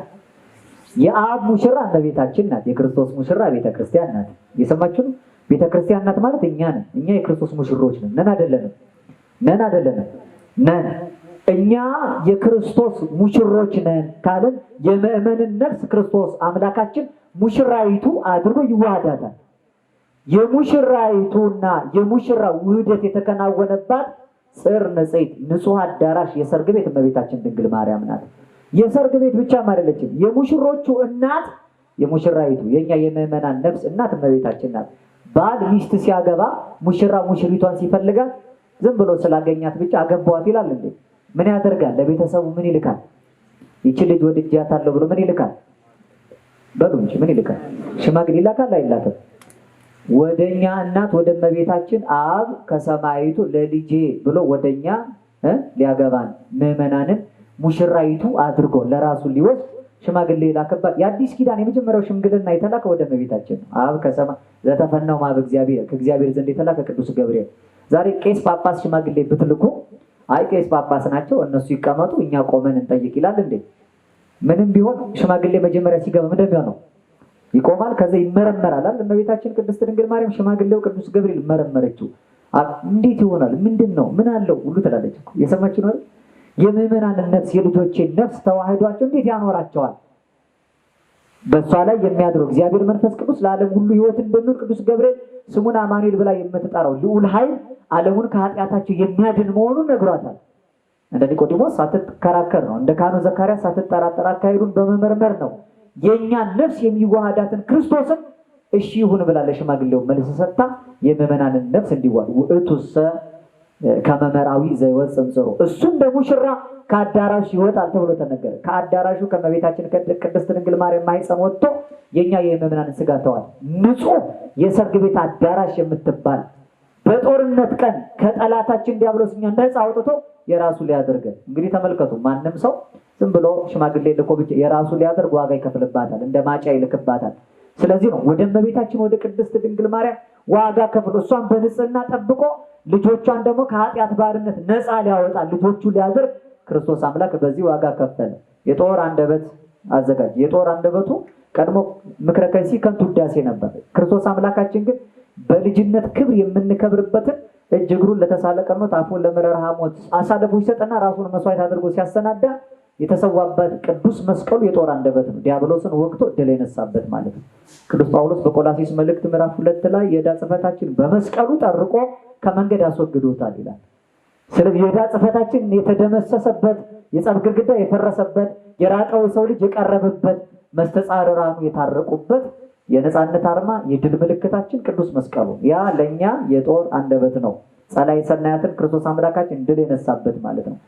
Speaker 1: የአብ ሙሽራ እመቤታችን ናት። የክርስቶስ ሙሽራ ቤተክርስቲያን ናት። የሰማችሁ ነው። ቤተክርስቲያን ናት ማለት እኛ ነን። እኛ የክርስቶስ ሙሽሮች ነን። ነን አይደለንም? ነን። እኛ የክርስቶስ ሙሽሮች ነን ካለን የምእመንን ነፍስ ክርስቶስ አምላካችን ሙሽራይቱ አድርጎ ይዋሃዳታል። የሙሽራይቱና የሙሽራው ውህደት የተከናወነባት ጽር ንጽሕት ንጹሕ አዳራሽ የሰርግ ቤት እመቤታችን ድንግል ማርያም ናት። የሰርግ ቤት ብቻም አይደለችም። የሙሽሮቹ እናት የሙሽራይቱ የኛ የምእመናን ነፍስ እናት እመቤታችን ናት። ባል ሚስት ሲያገባ ሙሽራ ሙሽሪቷን ሲፈልጋት ዝም ብሎ ስላገኛት ብቻ አገባዋት ይላል እንዴ? ምን ያደርጋል? ለቤተሰቡ ምን ይልካል? ይቺ ልጅ ወድጃታለሁ ብሎ ምን ይልካል? በሉ እንጂ ምን ይልካል? ሽማግሌ ይላካል አይላክም? ወደኛ እናት ወደ እመቤታችን አብ ከሰማይቱ ለልጄ ብሎ ወደኛ ሊያገባን ምእመናንን ሙሽራይቱ አድርጎ ለራሱ ሊወስድ ሽማግሌ ላከባት። የአዲስ ኪዳን የመጀመሪያው ሽምግልና የተላከ ወደ እመቤታችን ነው። አብ ከሰማይ ዘተፈናው ማብ እግዚአብሔር ከእግዚአብሔር ዘንድ የተላከ ቅዱስ ገብርኤል። ዛሬ ቄስ ጳጳስ ሽማግሌ ብትልኩ አይ ቄስ ጳጳስ ናቸው እነሱ ይቀመጡ እኛ ቆመን እንጠይቅ ይላል እንዴ? ምንም ቢሆን ሽማግሌ መጀመሪያ ሲገባ ምንድነው ነው ይቆማል፣ ከዛ ይመረመራል አይደል? እመቤታችን ቅድስት ድንግል ማርያም ሽማግሌው ቅዱስ ገብርኤል መረመረችው። እንዴት ይሆናል? ምንድነው? ምን አለው ሁሉ ትላለች እኮ። የሰማችሁ ነው። የምእመናንን ነፍስ የልጆቼን ነፍስ ተዋህዷቸው እንዴት ያኖራቸዋል? በእሷ ላይ የሚያድረው እግዚአብሔር መንፈስ ቅዱስ ለዓለም ሁሉ ሕይወት እንደሚሆን ቅዱስ ገብርኤል ስሙን አማኑኤል ብላ የምትጠራው ልዑል ኃይል ዓለሙን ከኃጢአታቸው የሚያድን መሆኑን ነግሯታል። እንደ ኒቆዲሞስ ሳትከራከር ነው። እንደ ካህኑ ዘካርያስ ሳትጠራጠር አካሄዱን በመመርመር ነው የእኛን ነፍስ የሚዋሃዳትን ክርስቶስን እሺ ይሁን ብላ ለሽማግሌው መልስ ሰጥታ የምእመናንን ነፍስ እንዲዋሃድ ውእቱሰ ከመ መራዊ ዘይወፅእ እምጽሩ እሱ እንደ ሙሽራ ከአዳራሹ ይወጣል ተብሎ ተነገረ። ከአዳራሹ ከእመቤታችን ቅድስት ድንግል ማርያም ማኅፀን ወጥቶ የኛ የምእመናንን ስጋ ተዋል። ንጹሕ የሰርግ ቤት አዳራሽ የምትባል በጦርነት ቀን ከጠላታችን ዲያብሎስ እኛን ነፃ አውጥቶ የራሱ ሊያደርገን። እንግዲህ ተመልከቱ፣ ማንም ሰው ዝም ብሎ ሽማግሌ ልኮ ብቻ የራሱ ሊያደርግ ዋጋ ይከፍልባታል፣ እንደ ማጫ ይልክባታል። ስለዚህ ነው ወደ እመቤታችን ወደ ቅድስት ድንግል ማርያም ዋጋ ከፍሎ እሷን በንጽህና ጠብቆ ልጆቿን ደግሞ ከኃጢአት ባርነት ነፃ ሊያወጣ ልጆቹ ሊያደርግ ክርስቶስ አምላክ በዚህ ዋጋ ከፈለ። የጦር አንደበት አዘጋጅ። የጦር አንደበቱ ቀድሞ ምክረ ከንሲ ከንቱ ውዳሴ ነበር። ክርስቶስ አምላካችን ግን በልጅነት ክብር የምንከብርበትን እጅ እግሩን ለተሳለቀ ሞት አፉን ለመረረ ሐሞት አሳልፎ ይሰጥና ራሱን መስዋዕት አድርጎ ሲያሰናዳ የተሰዋበት ቅዱስ መስቀሉ የጦር አንደበት ነው። ዲያብሎስን ወግቶ ድል የነሳበት ማለት ነው። ቅዱስ ጳውሎስ በቆላሲስ መልእክት ምዕራፍ 2 ላይ የዕዳ ጽሕፈታችን በመስቀሉ ጠርቆ ከመንገድ አስወግዶታል ይላል። ስለዚህ የዕዳ ጽሕፈታችን የተደመሰሰበት፣ የጸብ ግድግዳ የፈረሰበት፣ የራቀው ሰው ልጅ የቀረበበት፣ መስተጻርራኑ የታረቁበት የነፃነት አርማ የድል ምልክታችን ቅዱስ መስቀሉ ያ ለኛ የጦር አንደበት ነው። ጸላይ ሰናያትን ክርስቶስ አምላካችን ድል የነሳበት ማለት ነው።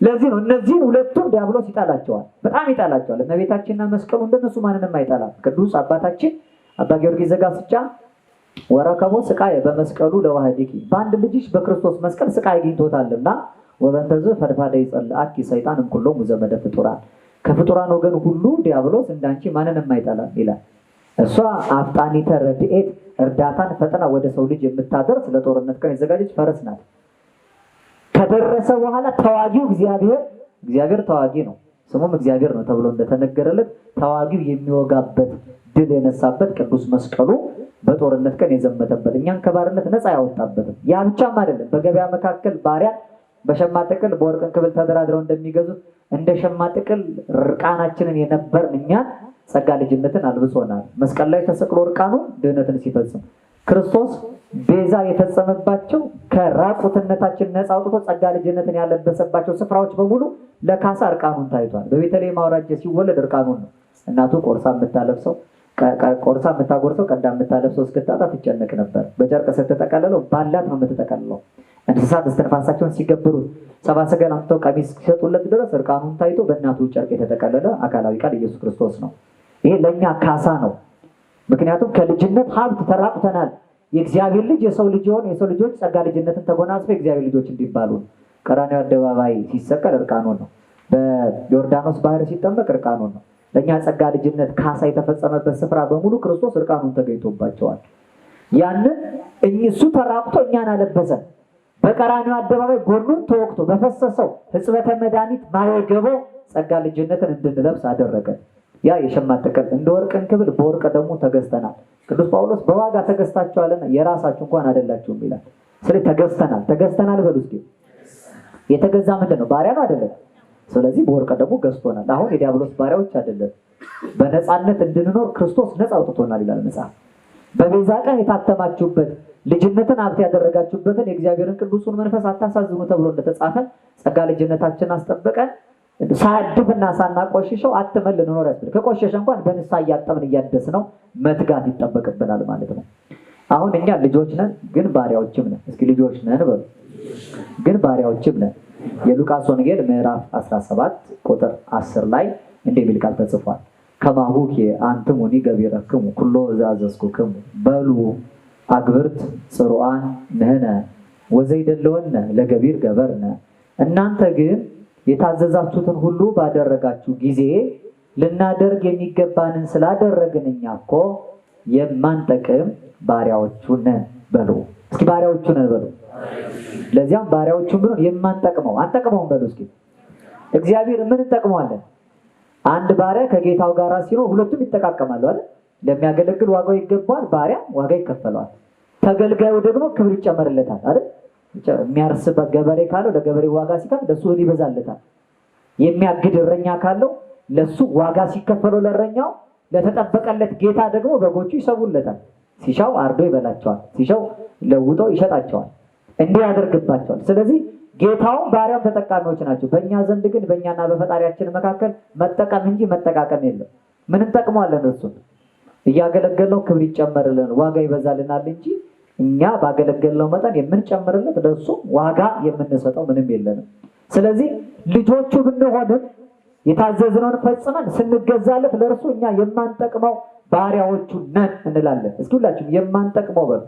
Speaker 1: ለዚህ ነው እነዚህን ሁለቱም ዲያብሎስ ይጣላቸዋል፣ በጣም ይጣላቸዋል። እመቤታችንና መስቀሉ እንደነሱ ማንንም አይጣላም። ቅዱስ አባታችን አባ ጊዮርጊስ ዘጋስጫ ወረከቦ ስቃይ በመስቀሉ ለዋህዲኪ በአንድ ልጅሽ በክርስቶስ መስቀል ስቃይ አግኝቶታልና ወበንተዝ ፈድፋደ ይጸልአኪ ሰይጣንም ኩሎም ዘመደ ፍጡራን ከፍጡራን ወገን ሁሉ ዲያብሎስ እንዳንቺ ማንንም አይጣላም ይላል። እሷ አፍጣኒተ ረድኤት እርዳታን ፈጥና ወደ ሰው ልጅ የምታደርስ ለጦርነት ቀን የዘጋጀች ፈረስ ናት። ከደረሰ በኋላ ተዋጊው እግዚአብሔር ተዋጊ ነው፣ ስሙም እግዚአብሔር ነው ተብሎ እንደተነገረለት ተዋጊው የሚወጋበት ድል የነሳበት ቅዱስ መስቀሉ በጦርነት ቀን የዘመተበት እኛን ከባርነት ነፃ ያወጣበትም። ያ ብቻም አይደለም። በገበያ መካከል ባሪያ በሸማ ጥቅል በወርቅ እንክብል ተደራድረው እንደሚገዙት እንደ ሸማ ጥቅል ርቃናችንን የነበርን እኛን ጸጋ ልጅነትን አልብሶናል። መስቀል ላይ ተሰቅሎ ርቃኑ ድህነትን ሲፈጽም ክርስቶስ ቤዛ የፈጸመባቸው ከራቁትነታችን ነፃ አውጥቶ ጸጋ ልጅነትን ያለበሰባቸው ስፍራዎች በሙሉ ለካሳ እርቃኑን ታይቷል። በቤተልሔም አውራጃ ሲወለድ እርቃኑን ነው እናቱ ቆርሳ የምታለብሰው። ቆርሳ የምታጎርሰው ቀዳ የምታለብሰው እስክታጣ ትጨነቅ ነበር። በጨርቅ ስትጠቀልለው ባላት ነው የምትጠቀልለው። እንስሳት እስትንፋሳቸውን ሲገብሩ ሰብአ ሰገል አምጥተው ቀሚስ ሲሰጡለት ድረስ እርቃኑን ታይቶ በእናቱ ጨርቅ የተጠቀለለ አካላዊ ቃል ኢየሱስ ክርስቶስ ነው። ይሄ ለእኛ ካሳ ነው። ምክንያቱም ከልጅነት ሀብት ተራቁተናል። የእግዚአብሔር ልጅ የሰው ልጅ የሆነ የሰው ልጆች ጸጋ ልጅነትን ተጎናጽፈው የእግዚአብሔር ልጆች እንዲባሉ ቀራንዮ አደባባይ ሲሰቀል እርቃኑን ነው። በዮርዳኖስ ባህር ሲጠመቅ እርቃኑን ነው። ለእኛ ጸጋ ልጅነት ካሳ የተፈጸመበት ስፍራ በሙሉ ክርስቶስ እርቃኑን ተገኝቶባቸዋል። ያንን እሱ ተራቁቶ እኛን አለበሰን። በቀራንዮ አደባባይ ጎኑን ተወቅቶ በፈሰሰው ሕጽበተ መድኃኒት ማየገበው ጸጋ ልጅነትን እንድንለብስ አደረገን። ያ የሸማት ጥቅል እንደ ወርቅ እንክብል በወርቅ ደግሞ ተገዝተናል። ቅዱስ ጳውሎስ በዋጋ ተገዝታችኋልና የራሳችሁ እንኳን አይደላችሁም ይላል። ስለዚህ ተገዝተናል በሉ እስኪ። የተገዛ ምንድን ነው? ባሪያ ነው አይደለም? ስለዚህ በወርቅ ደግሞ ገዝቶናል። አሁን የዲያብሎስ ባሪያዎች አይደለም። በነፃነት እንድንኖር ክርስቶስ ነፃ አውጥቶናል ይላል መጽሐፍ። በቤዛ ቀን የታተማችሁበት ልጅነትን ሀብት ያደረጋችሁበትን የእግዚአብሔርን ቅዱሱን መንፈስ አታሳዝኑ ተብሎ እንደተጻፈ ጸጋ ልጅነታችን አስጠብቀን ሳያድፍና ሳናቆሽሸው አትመን ልንኖር ያስፈልግ። ከቆሸሸ እንኳን በንስሐ እያጠብን እያደስነው መትጋት ይጠበቅብናል ማለት ነው። አሁን እኛ ልጆች ነን ግን ባሪያዎችም ነን። እስኪ ልጆች ነን በሉ፣ ግን ባሪያዎችም ነን። የሉቃስ ወንጌል ምዕራፍ 17 ቁጥር 10 ላይ እንዲህ የሚል ቃል ተጽፏል። ከማሁኬ አንትሙኒ ገቢረክሙ ኩሎ ዘአዘዝኩክሙ በሉ አግብርት ጽሩዓን ንሕነ ወዘይደለወነ ለገቢር ገበርነ። እናንተ ግን የታዘዛችሁትን ሁሉ ባደረጋችሁ ጊዜ ልናደርግ የሚገባንን ስላደረግን እኛ እኮ የማንጠቅም ባሪያዎቹ ነን በሉ። እስኪ ባሪያዎቹ ነን በሉ። ለዚያም ባሪያዎቹ ብሎ የማንጠቅመው አንጠቅመውም በሉ እስኪ። እግዚአብሔር ምን እንጠቅመዋለን? አንድ ባሪያ ከጌታው ጋር ሲኖር ሁለቱም ይጠቃቀማሉ አይደል? ለሚያገለግል ዋጋው ይገባዋል፣ ባሪያ ዋጋ ይከፈለዋል። ተገልጋዩ ደግሞ ክብር ይጨመርለታል አይደል? የሚያርስበት ገበሬ ካለው ለገበሬ ዋጋ ሲከፍል ለሱ እህል ይበዛለታል። የሚያግድ እረኛ ካለው ለሱ ዋጋ ሲከፈለው ለእረኛው ለተጠበቀለት ጌታ ደግሞ በጎቹ ይሰቡለታል። ሲሻው አርዶ ይበላቸዋል፣ ሲሻው ለውጦ ይሸጣቸዋል፣ እንዲህ ያደርግባቸዋል። ስለዚህ ጌታውም ባሪያም ተጠቃሚዎች ናቸው። በእኛ ዘንድ ግን በእኛና በፈጣሪያችን መካከል መጠቀም እንጂ መጠቃቀም የለም። ምን እንጠቅመዋለን? እሱን እያገለገልነው ክብር ይጨመርልን ዋጋ ይበዛልናል እንጂ እኛ ባገለገልነው መጠን የምንጨምርለት ለሱ ዋጋ የምንሰጠው ምንም የለንም። ስለዚህ ልጆቹ ብንሆንም የታዘዝነውን ፈጽመን ስንገዛለት ለእርሱ እኛ የማንጠቅመው ባሪያዎቹ ነን እንላለን። እስኪ ሁላችሁም የማንጠቅመው በሉ።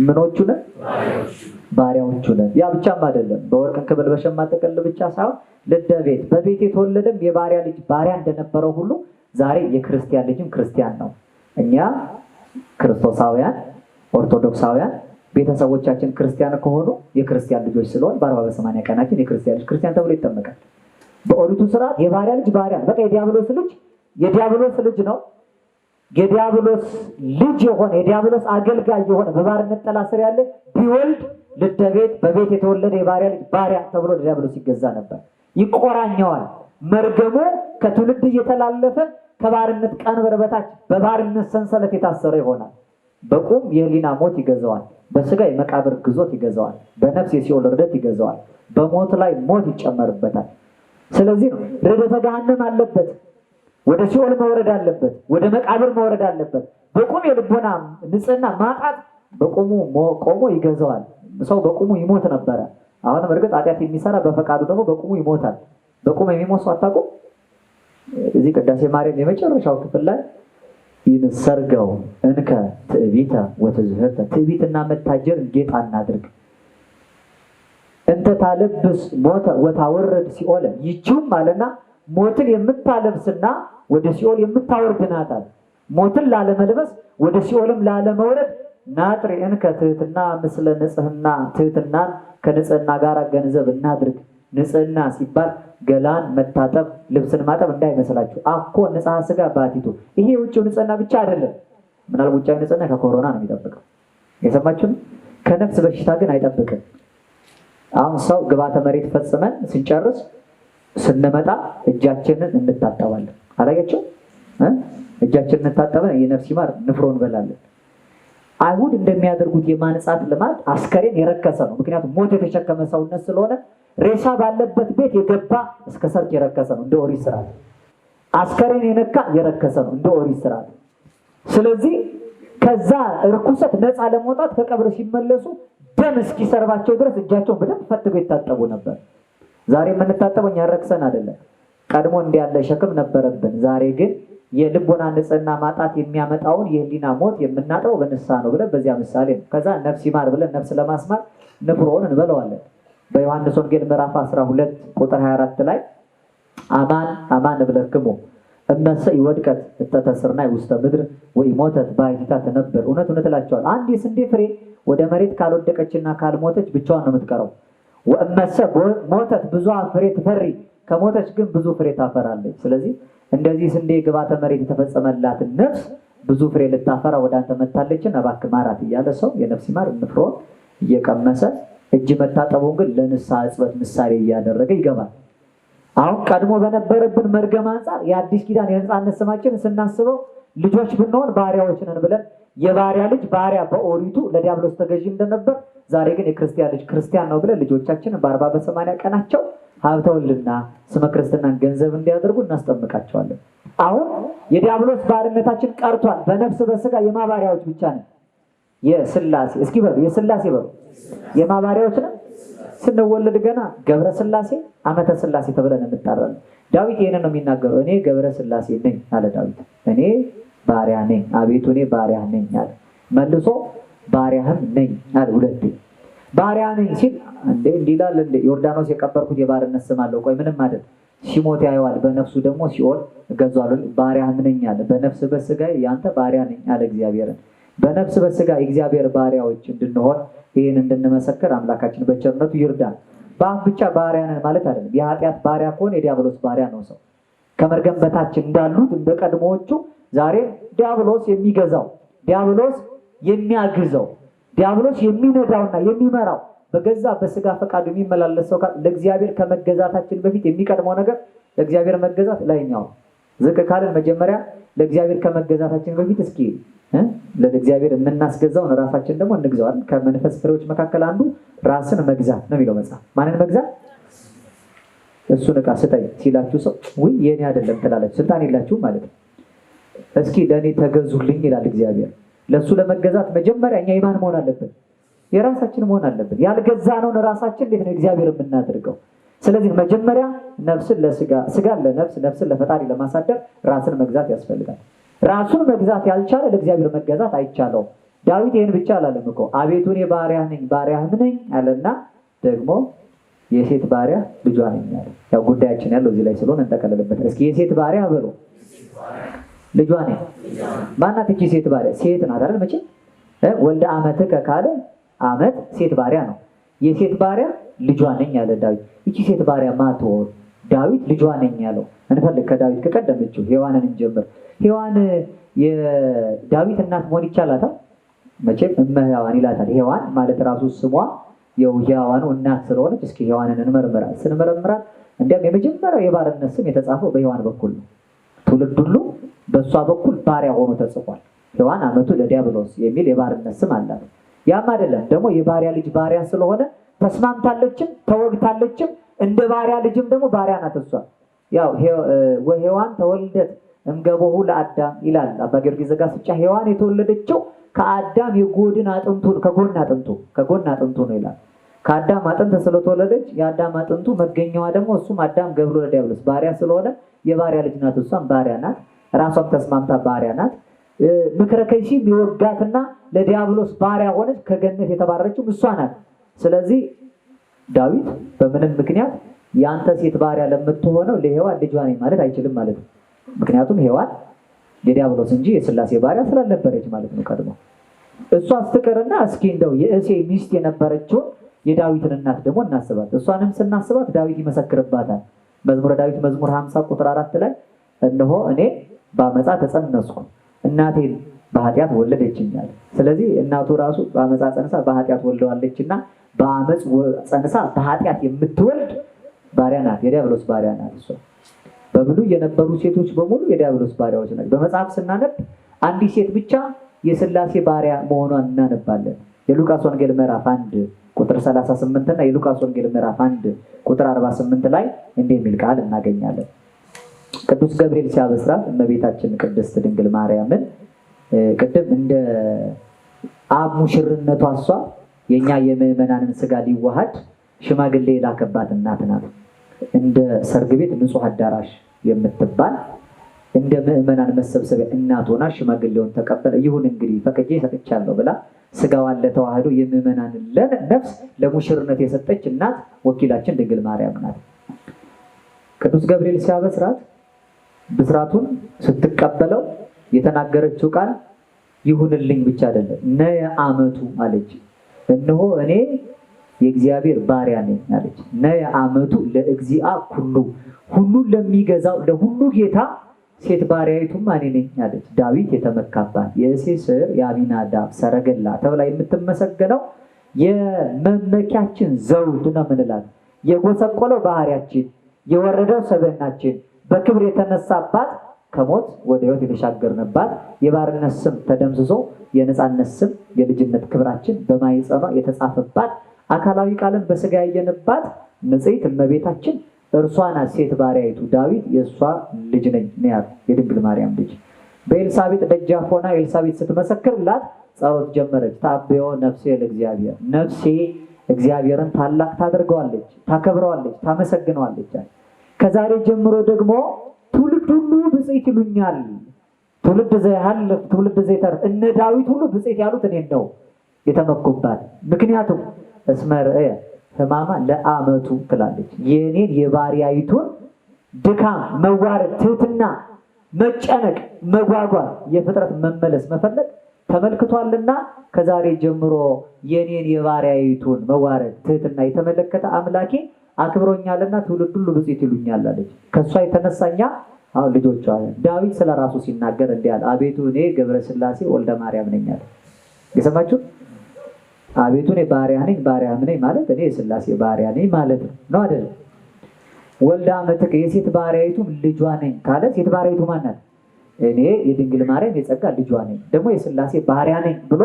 Speaker 1: ምኖቹ ነን? ባሪያዎቹ ነን። ያ ብቻም አይደለም። በወርቅ እንክብል በሸማ ጥቅል ብቻ ሳይሆን ልደቤት በቤት የተወለደም የባሪያ ልጅ ባሪያ እንደነበረው ሁሉ ዛሬ የክርስቲያን ልጅም ክርስቲያን ነው። እኛ ክርስቶሳውያን ኦርቶዶክሳውያን ቤተሰቦቻችን ክርስቲያን ከሆኑ የክርስቲያን ልጆች ስለሆን በ40 በ80 ቀናችን የክርስቲያን ልጅ ክርስቲያን ተብሎ ይጠመቃል። በኦሪቱ ስርዓት የባሪያ ልጅ ባሪያ በቃ የዲያብሎስ ልጅ ነው። የዲያብሎስ ልጅ የሆነ የዲያብሎስ አገልጋይ የሆነ በባርነት ጥላ ስር ያለ ቢወልድ ልደቤት በቤት የተወለደ የባሪያ ልጅ ባሪያ ተብሎ ለዲያብሎስ ይገዛ ነበር። ይቆራኘዋል። መርገሙ ከትውልድ እየተላለፈ ከባርነት ቀንበር በታች በባርነት ሰንሰለት የታሰረ ይሆናል። በቁም የህሊና ሞት ይገዛዋል። በስጋ የመቃብር ግዞት ይገዛዋል። በነፍስ የሲኦል ርደት ይገዛዋል። በሞት ላይ ሞት ይጨመርበታል። ስለዚህ ነው ርደተ ገሃነም አለበት። ወደ ሲኦል መውረድ አለበት። ወደ መቃብር መውረድ አለበት። በቁም የልቦና ንጽህና ማጣት በቁሙ ቆሞ ይገዛዋል። ሰው በቁሙ ይሞት ነበረ። አሁንም እርግጥ ኃጢአት የሚሰራ በፈቃዱ ደግሞ በቁሙ ይሞታል። በቁም የሚሞት ሰው አታውቁም? እዚህ ቅዳሴ ማርያም የመጨረሻው ክፍል ላይ ይንሰርገው እንከ ትዕቢተ ወትዝህርተ ትዕቢትና መታጀር ጌጥ አናድርግ እንተ ታለብስ ሞተ ወታወርድ ሲኦል ይችውም አለና ሞትን የምታለብስና ወደ ሲኦል የምታወርድ ናታል። ሞትን ላለመልበስ ወደ ሲኦልም ላለመውረድ ናጥሪ እንከ ትህትና ምስለ ንጽህና ትህትናን ከንጽህና ጋር ገንዘብ እናድርግ። ንጽህና ሲባል ገላን መታጠብ ልብስን ማጠብ እንዳይመስላችሁ። አኮ ንጽሐ ስጋ ባቲቱ ይሄ የውጭው ንጽህና ብቻ አይደለም። ምናልባት ውጫዊ ንጽህና ከኮሮና ነው የሚጠብቀው። የሰማችሁን? ከነፍስ በሽታ ግን አይጠብቅም። አሁን ሰው ግብዓተ መሬት ፈጽመን ስንጨርስ ስንመጣ እጃችንን እንታጠባለን። አላያችሁ? እጃችንን እንታጠበን የነፍስ ይማር ንፍሮ እንበላለን። አይሁድ እንደሚያደርጉት የማንጻት ልማድ አስከሬን የረከሰ ነው። ምክንያቱም ሞት የተሸከመ ሰውነት ስለሆነ ሬሳ ባለበት ቤት የገባ እስከ ሰርክ የረከሰ ነው። እንደ ኦሪት ስርዓት አስከሬን የነካ የረከሰ ነው እንደ ኦሪት ስርዓት። ስለዚህ ከዛ ርኩሰት ነፃ ለመውጣት ከቀብር ሲመለሱ ደም እስኪሰርባቸው ድረስ እጃቸውን በደንብ ፈትገው ይታጠቡ ነበር። ዛሬ የምንታጠበው እኛ ረክሰን አይደለም፣ ቀድሞ እንዲያለ ሸክም ነበረብን። ዛሬ ግን የልቦና ንጽህና ማጣት የሚያመጣውን የህሊና ሞት የምናጠው በንስሐ ነው ብለን በዚያ ምሳሌ ነው። ከዛ ነፍስ ይማር ብለን ነፍስ ለማስማር ንፍሮውን እንበለዋለን። በዮሐንስ ወንጌል ምዕራፍ 12 ቁጥር 24 ላይ አማን አማን እብለክሙ እመሰ ይወድቀት እተተስርናይ ውስተ ምድር ወኢሞተት ባሕቲታ ትነብር። እውነት እውነት እላቸዋለሁ አንድ የስንዴ ፍሬ ወደ መሬት ካልወደቀችና ካልሞተች ብቻዋን ነው የምትቀረው። ወእመሰ ሞተት ብዙ ፍሬ ትፈሪ፣ ከሞተች ግን ብዙ ፍሬ ታፈራለች። ስለዚህ እንደዚህ ስንዴ ግባተ መሬት የተፈጸመላትን ነፍስ ብዙ ፍሬ ልታፈራ ወደ አንተ መታለችን እባክህ ማራት እያለ ሰው የነፍስ ይማር ንፍሮ እየቀመሰ እጅ መታጠቡን ግን ለንስሐ እጽበት ምሳሌ እያደረገ ይገባል። አሁን ቀድሞ በነበረብን መርገም አንጻር የአዲስ ኪዳን የነፃነት ስማችን ስናስበው ልጆች ብንሆን ባሪያዎች ነን ብለን የባሪያ ልጅ ባሪያ በኦሪቱ ለዲያብሎስ ተገዢ እንደነበር፣ ዛሬ ግን የክርስቲያን ልጅ ክርስቲያን ነው ብለን ልጆቻችንን በ40 በ80 ቀናቸው ሀብተ ወልድና ስመ ክርስትናን ገንዘብ እንዲያደርጉ እናስጠምቃቸዋለን። አሁን የዲያብሎስ ባርነታችን ቀርቷል። በነፍስ በስጋ የማባሪያዎች ብቻ ነን። የስላሴ እስኪ በሉ የስላሴ በሉ የማባሪያዎች ነን። ስንወለድ ገና ገብረ ስላሴ አመተ ስላሴ ተብለን እንጠራለን። ዳዊት ይሄንን ነው የሚናገረው። እኔ ገብረ ስላሴ ነኝ አለ ዳዊት። እኔ ባሪያ ነኝ፣ አቤቱ እኔ ባሪያ ነኝ አለ። መልሶ ባሪያህም ነኝ አለ ሁለቴ። ባሪያ ነኝ ሲል እንዲህ ይላል እንደ ዮርዳኖስ የቀበርኩት የባርነት ስም አለው። ቆይ ምንም አይደል። ሲሞት ያየዋል፣ በነፍሱ ደግሞ ሲኦል እገዛዋለሁ። ባሪያህም ነኝ አለ። በነፍስ በስጋ ያንተ ባሪያ ነኝ አለ እግዚአብሔርን። በነፍስ በስጋ የእግዚአብሔር ባሪያዎች እንድንሆን ይህን እንድንመሰክር አምላካችን በቸርነቱ ይርዳን። በአፍ ብቻ ባሪያ ነን ማለት አይደለም። የኃጢአት ባሪያ ከሆነ የዲያብሎስ ባሪያ ነው ሰው። ከመርገም በታችን እንዳሉት እንደ ቀድሞዎቹ ዛሬ ዲያብሎስ የሚገዛው፣ ዲያብሎስ የሚያግዘው፣ ዲያብሎስ የሚነዳውና የሚመራው በገዛ በስጋ ፈቃዱ የሚመላለሰው ለእግዚአብሔር ከመገዛታችን በፊት የሚቀድመው ነገር ለእግዚአብሔር መገዛት ላይኛው ዝቅ ካልን መጀመሪያ ለእግዚአብሔር ከመገዛታችን በፊት እስኪ ለእግዚአብሔር የምናስገዛውን ራሳችን ደግሞ እንግዛው። ከመንፈስ ፍሬዎች መካከል አንዱ ራስን መግዛት ነው የሚለው መጽሐፍ። ማንን መግዛት? እሱን ዕቃ ስጠኝ ሲላችሁ ሰው ውይ የኔ አይደለም ትላለች። ስልጣን የላችሁም ማለት ነው። እስኪ ለእኔ ተገዙልኝ ይላል እግዚአብሔር። ለእሱ ለመገዛት መጀመሪያ እኛ የማን መሆን አለብን? የራሳችን መሆን አለብን። ያልገዛነውን ራሳችን እንዴት ነው እግዚአብሔር የምናደርገው? ስለዚህ መጀመሪያ ነፍስን ለስጋ፣ ስጋን ለነፍስ፣ ነፍስን ለፈጣሪ ለማሳደር ራስን መግዛት ያስፈልጋል። ራሱን መግዛት ያልቻለ ለእግዚአብሔር መገዛት አይቻለውም። ዳዊት ይህን ብቻ አላለም እኮ አቤቱ እኔ ባሪያህ ነኝ ባሪያህም ነኝ አለና ደግሞ የሴት ባሪያ ልጇ ነኝ አለ። ያው ጉዳያችን ያለው እዚህ ላይ ስለሆነ እንጠቀልልበት። እስኪ የሴት ባሪያ በሉ ልጇ ነኝ። ማናት እቺ ሴት ባሪያ? ሴት ናት አይደል? መቼም ወልደ አመትከ ካለ አመት ሴት ባሪያ ነው። የሴት ባሪያ ልጇ ነኝ አለ ዳዊት። እቺ ሴት ባሪያ ማትሆን ዳዊት ልጇ ነኝ ያለው እንፈልግ። ከዳዊት ከቀደመችው ሔዋንን እንጀምር። ሔዋን የዳዊት እናት መሆን ይቻላታል? መቼም እመ ሔዋን ይላታል። ሔዋን ማለት ራሱ ስሟ የሔዋኑ እናት ስለሆነች እስኪ ሔዋንን እንመርምራት። ስንመረምራት እንዲያም የመጀመሪያው የባርነት ስም የተጻፈው በሔዋን በኩል ነው። ትውልድ ሁሉ በእሷ በኩል ባሪያ ሆኖ ተጽፏል። ሔዋን አመቱ ለዲያብሎስ የሚል የባርነት ስም አላት። ያም አይደለም ደግሞ የባሪያ ልጅ ባሪያ ስለሆነ ተስማምታለችም ተወግታለችም። እንደ ባሪያ ልጅም ደግሞ ባሪያ ናት እሷ። ያው ወሔዋን ተወልደት እምገቦሁ ለአዳም ይላል አባ ጊዮርጊስ ዘጋስጫ። ሔዋን የተወለደችው ከአዳም የጎድን አጥንቱ ከጎን አጥንቱ ነው ይላል። ከአዳም አጥንት ስለተወለደች የአዳም አጥንቱ መገኛዋ ደግሞ እሱም አዳም ገብሮ ለዲያብሎስ ባሪያ ስለሆነ የባሪያ ልጅ ናት። እሷም ባሪያ ናት። ራሷም ተስማምታ ባሪያ ናት። ምክረ ከይሲ የሚወጋትና ለዲያብሎስ ባሪያ ሆነች። ከገነት የተባረረችው እሷ ናት። ስለዚህ ዳዊት በምንም ምክንያት የአንተ ሴት ባሪያ ለምትሆነው ለሔዋን ልጇ ነኝ ማለት አይችልም ማለት ነው። ምክንያቱም ሔዋን የዲያብሎስ እንጂ የስላሴ ባሪያ ስላልነበረች ማለት ነው ቀድሞ። እሷ ስትቀርና እስኪ እንደው የእሴይ ሚስት የነበረችውን የዳዊትን እናት ደግሞ እናስባት። እሷንም ስናስባት ዳዊት ይመሰክርባታል። መዝሙረ ዳዊት መዝሙር 50 ቁጥር 4 ላይ እነሆ እኔ በአመፃ ተጸነስኩ እናቴን በኃጢአት ወለደችኛል። ስለዚህ እናቱ ራሱ በአመፃ ጸንሳ በኃጢአት ወልደዋለችና በአመፅ ጸንሳ በኃጢአት የምትወልድ ባሪያ ናት፣ የዲያብሎስ ባሪያ ናት እሷ። በብሉይ የነበሩ ሴቶች በሙሉ የዲያብሎስ ባሪያዎች ናቸው። በመጽሐፍ ስናነብ አንዲት ሴት ብቻ የስላሴ ባሪያ መሆኗን እናነባለን። የሉቃስ ወንጌል ምዕራፍ 1 ቁጥር 38 እና የሉቃስ ወንጌል ምዕራፍ 1 ቁጥር 48 ላይ እንዲህ የሚል ቃል እናገኛለን። ቅዱስ ገብርኤል ሲያበስራት እመቤታችን ቅድስት ድንግል ማርያምን ቅድም እንደ አብ ሙሽርነቷ እሷ የኛ የምእመናንን ስጋ ሊዋሃድ ሽማግሌ የላከባት እናት ናት። እንደ ሰርግ ቤት ንጹህ አዳራሽ የምትባል እንደ ምእመናን መሰብሰቢያ እናት ሆና ሽማግሌውን ተቀበለ። ይሁን እንግዲህ ፈቅጄ ሰጥቻለሁ ብላ ስጋዋን ለተዋህዶ የምእመናንን ነፍስ ለሙሽርነት የሰጠች እናት ወኪላችን ድንግል ማርያም ናት። ቅዱስ ገብርኤል ሲያበስራት ብስራቱን ስትቀበለው የተናገረችው ቃል ይሁንልኝ ብቻ አይደለም፣ ነየ ዓመቱ አለች። እነሆ እኔ የእግዚአብሔር ባሪያ ነኝ አለች። ነየ ዓመቱ ለእግዚአ ኩሉ፣ ሁሉን ለሚገዛው ለሁሉ ጌታ ሴት ባሪያይቱም እኔ ነኝ አለች። ዳዊት የተመካባት የእሴይ ስር የአቢናዳብ ሰረገላ ተብላ የምትመሰገነው የመመኪያችን ዘውድ ነው ምንላት። የጎሰቆለው ባህሪያችን የወረደው ሰብዕናችን በክብር የተነሳባት ከሞት ወደ ሕይወት የተሻገርንባት የባርነት ስም ተደምስሶ የነፃነት ስም የልጅነት ክብራችን በማኅፀኗ የተጻፈባት አካላዊ ቃልን በስጋ ያየንባት ንጽሕት እመቤታችን እርሷ ናት። ሴት ባሪያይቱ ዳዊት የእሷ ልጅ ነኝ ነው የድንግል ማርያም ልጅ። በኤልሳቤጥ ደጃፍ ሆና ኤልሳቤጥ ስትመሰክርላት ጸሎት ጀመረች። ታበዮ ነፍሴ ለእግዚአብሔር፣ ነፍሴ እግዚአብሔርን ታላቅ ታደርገዋለች፣ ታከብረዋለች፣ ታመሰግነዋለች። ከዛሬ ጀምሮ ደግሞ ትውልድ ሁሉ ብፅዕት ይሉኛል። ትውልድ ዘይሃልፍ ትውልድ ዘይተርፍ። እነ ዳዊት ሁሉ ብፅዕት ያሉት እኔን ነው የተመኩባት። ምክንያቱም እስመ ርእየ ሕማማ ለዓመቱ ትላለች። የኔን የባሪያይቱን ድካም፣ መዋረድ፣ ትህትና፣ መጨነቅ፣ መጓጓት፣ የፍጥረት መመለስ መፈለግ ተመልክቷልና ከዛሬ ጀምሮ የኔን የባሪያይቱን መዋረድ፣ ትህትና የተመለከተ አምላኬ አክብሮኛልና ትውልድ ሁሉ ብፅዕት ይሉኛል አለች። ከሷ የተነሳኛ አሁን ልጆቿ ዳዊት ስለራሱ ሲናገር እንዲህ አለ፣ አቤቱ እኔ ገብረ ሥላሴ ወልደ ማርያም ነኝ አለ። የሰማችሁ? አቤቱ እኔ ባሪያ ነኝ፣ ባሪያም ነኝ ማለት እኔ የሥላሴ ባሪያ ነኝ ማለት ነው አይደል? ወልደ አመትከ የሴት ባሪያይቱ ልጇ ነኝ ካለ ሴት ባሪያይቱ ማን ናት? እኔ የድንግል ማርያም የጸጋ ልጇ ነኝ ደግሞ የሥላሴ ባሪያ ነኝ ብሎ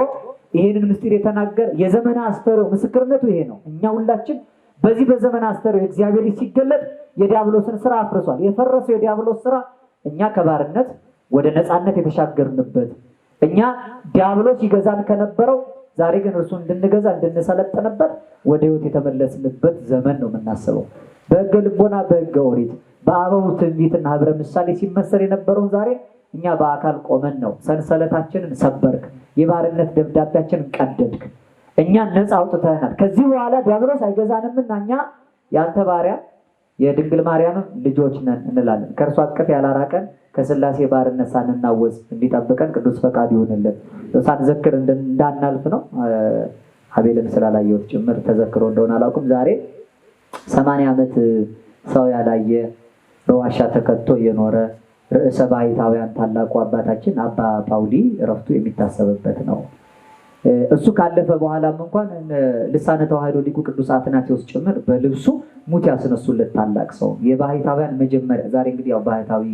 Speaker 1: ይሄንን ምስጢር የተናገረ የዘመነ አስተርእዮ ምስክርነቱ ይሄ ነው። እኛ ሁላችን በዚህ በዘመነ አስተርእዮ እግዚአብሔር ሲገለጥ የዲያብሎስን ስራ አፍርሷል። የፈረሰው የዲያብሎስ ስራ እኛ ከባርነት ወደ ነፃነት የተሻገርንበት፣ እኛ ዲያብሎስ ይገዛን ከነበረው ዛሬ ግን እርሱን እንድንገዛ እንድንሰለጥንበት ወደ ሕይወት የተመለስንበት ዘመን ነው የምናስበው። በሕገ ልቦና በሕገ ኦሪት በአበው ትንቢትና ህብረ ምሳሌ ሲመሰል የነበረውን ዛሬ እኛ በአካል ቆመን ነው። ሰንሰለታችንን ሰበርክ፣ የባርነት ደብዳቤያችንን ቀደድክ፣ እኛን ነፃ አውጥተናል። ከዚህ በኋላ ዲያብሎስ አይገዛንምና እኛ ያንተ ባሪያ የድንግል ማርያምም ልጆች ነን እንላለን። ከእርሷ አቅፍ ያላራቀን ከሥላሴ ባርነት ሳንናወዝ እንዲጠብቀን ቅዱስ ፈቃድ ይሁንልን። ሳንዘክር እንዳናልፍ ነው። አቤልን ስላላየሁት ጭምር ተዘክሮ እንደሆነ አላውቅም። ዛሬ 80 ዓመት ሰው ያላየ በዋሻ ተከቶ የኖረ ርዕሰ ባሕታውያን ታላቁ አባታችን አባ ጳውሊ እረፍቱ የሚታሰብበት ነው። እሱ ካለፈ በኋላም እንኳን ልሳነ ተዋሕዶ ሊቁ ቅዱስ አትናቴዎስ ጭምር በልብሱ ሙት ያስነሱለት ታላቅ ሰው የባሕታውያን መጀመሪያ። ዛሬ እንግዲህ ያው ባሕታዊ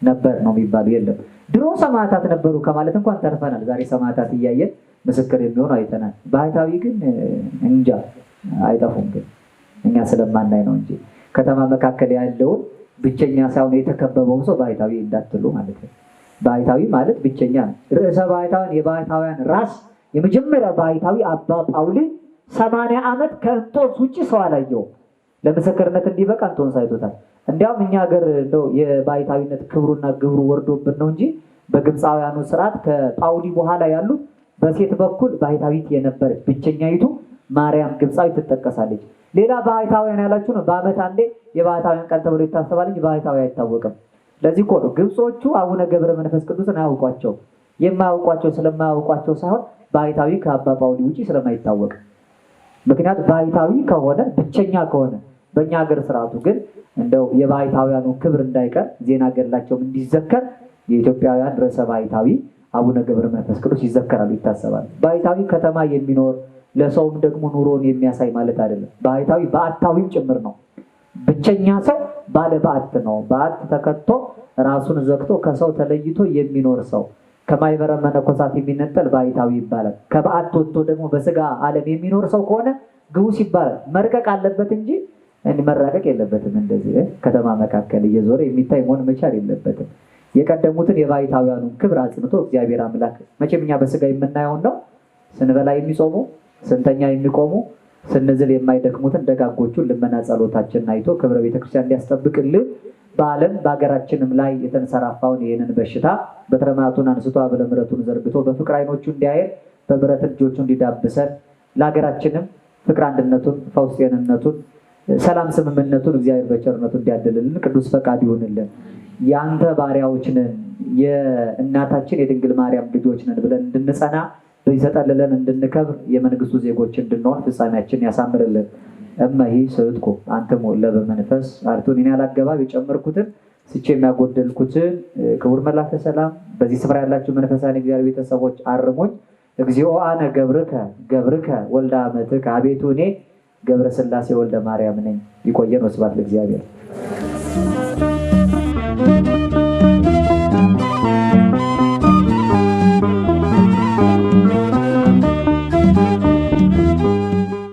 Speaker 1: ነበር ነው የሚባሉ የለም። ድሮ ሰማዕታት ነበሩ ከማለት እንኳን ተርፈናል። ዛሬ ሰማዕታት እያየን ምስክር የሚሆኑ አይተናል። ባሕታዊ ግን እንጃ አይጠፉም። ግን እኛ ስለማናይ ነው እንጂ ከተማ መካከል ያለውን ብቸኛ ሳይሆን የተከበበውን ሰው ባሕታዊ እንዳትሉ ማለት ነው። ባሕታዊ ማለት ብቸኛ ነው። ርዕሰ ባሕታውያን የባሕታውያን ራስ የመጀመሪያ ባሕታዊ አባ ጳውሊ 80 ዓመት ከእንጦንስ ውጭ ሰው አላየው። ለምስክርነት እንዲበቃ እንጦንስ አይቶታል። እንዲያውም እኛ ሀገር እንደው የባሕታዊነት ክብሩና ግብሩ ወርዶብን ነው እንጂ በግብፃውያኑ ስርዓት ከጳውሊ በኋላ ያሉት በሴት በኩል ባሕታዊት የነበረች ብቸኛይቱ ማርያም ግብፃዊት ትጠቀሳለች። ሌላ ባሕታውያን ያላችሁ ነው። በዓመት አንዴ የባሕታውያን ቀን ተብሎ ይታሰባል እንጂ ባሕታዊ አይታወቅም። ለዚህ እኮ ነው ግብጾቹ አቡነ ገብረ መንፈስ ቅዱስን አያውቋቸው። የማያውቋቸው ስለማያውቋቸው ሳይሆን ባሕታዊ ከአባ ጳውሊ ውጪ ስለማይታወቅ። ምክንያቱም ባሕታዊ ከሆነ ብቸኛ ከሆነ በእኛ ሀገር ስርዓቱ ግን እንደው የባሕታውያኑ ክብር እንዳይቀር ዜና ገድላቸውም እንዲዘከር የኢትዮጵያውያን ርዕሰ ባሕታዊ አቡነ ገብረ መንፈስ ቅዱስ ይዘከራሉ፣ ይታሰባሉ። ባሕታዊ ከተማ የሚኖር ለሰውም ደግሞ ኑሮን የሚያሳይ ማለት አይደለም። ባሕታዊ በዓታዊም ጭምር ነው። ብቸኛ ሰው ባለ በዓት ነው። በዓት ተከቶ ራሱን ዘግቶ ከሰው ተለይቶ የሚኖር ሰው ከማይበረ መነኮሳት የሚነጠል ባሕታዊ ይባላል። ከበዓት ወጥቶ ደግሞ በስጋ ዓለም የሚኖር ሰው ከሆነ ግዑዝ ይባላል። መርቀቅ አለበት እንጂ መራቀቅ የለበትም። እንደዚህ ከተማ መካከል እየዞረ የሚታይ መሆን መቻል የለበትም። የቀደሙትን የባይታውያኑን ክብር አጽንቶ እግዚአብሔር አምላክ መቼም እኛ በስጋ የምናየውን ነው። ስንበላ የሚጾሙ፣ ስንተኛ የሚቆሙ፣ ስንዝል የማይደክሙትን ደጋጎቹን ልመና ጸሎታችንን አይቶ ክብረ ቤተክርስቲያን እንዲያስጠብቅልን በዓለም በሀገራችንም ላይ የተንሰራፋውን ይህንን በሽታ በትረማቱን አንስቶ አበለ ምሕረቱን ዘርግቶ በፍቅር አይኖቹ እንዲያየን በምሕረት እጆቹ እንዲዳብሰን ለሀገራችንም ፍቅር አንድነቱን፣ ፈውስ ጤንነቱን፣ ሰላም ስምምነቱን እግዚአብሔር በቸርነቱ እንዲያድልልን ቅዱስ ፈቃድ ይሁንልን። ያንተ ባሪያዎች ነን፣ የእናታችን የድንግል ማርያም ልጆች ነን ብለን እንድንጸና በይሰጠልለን እንድንከብር የመንግስቱ ዜጎች እንድንሆን ፍጻሜያችን ያሳምርልን። እመሂ ስዕትኩ አንተም ወለ በመንፈስ አርቱን እኔ ያላገባብ የጨመርኩትን ስቼ የሚያጎደልኩትን ክቡር መላከ ሰላም በዚህ ስፍራ ያላችሁ መንፈሳን እግዚአብሔር ቤተሰቦች አርሙኝ። እግዚኦ አነ ገብርከ ወልደ አመትከ አቤቱ እኔ ገብረ ሥላሴ ወልደ ማርያም ነኝ። ይቆየን። ወስብሐት ለእግዚአብሔር።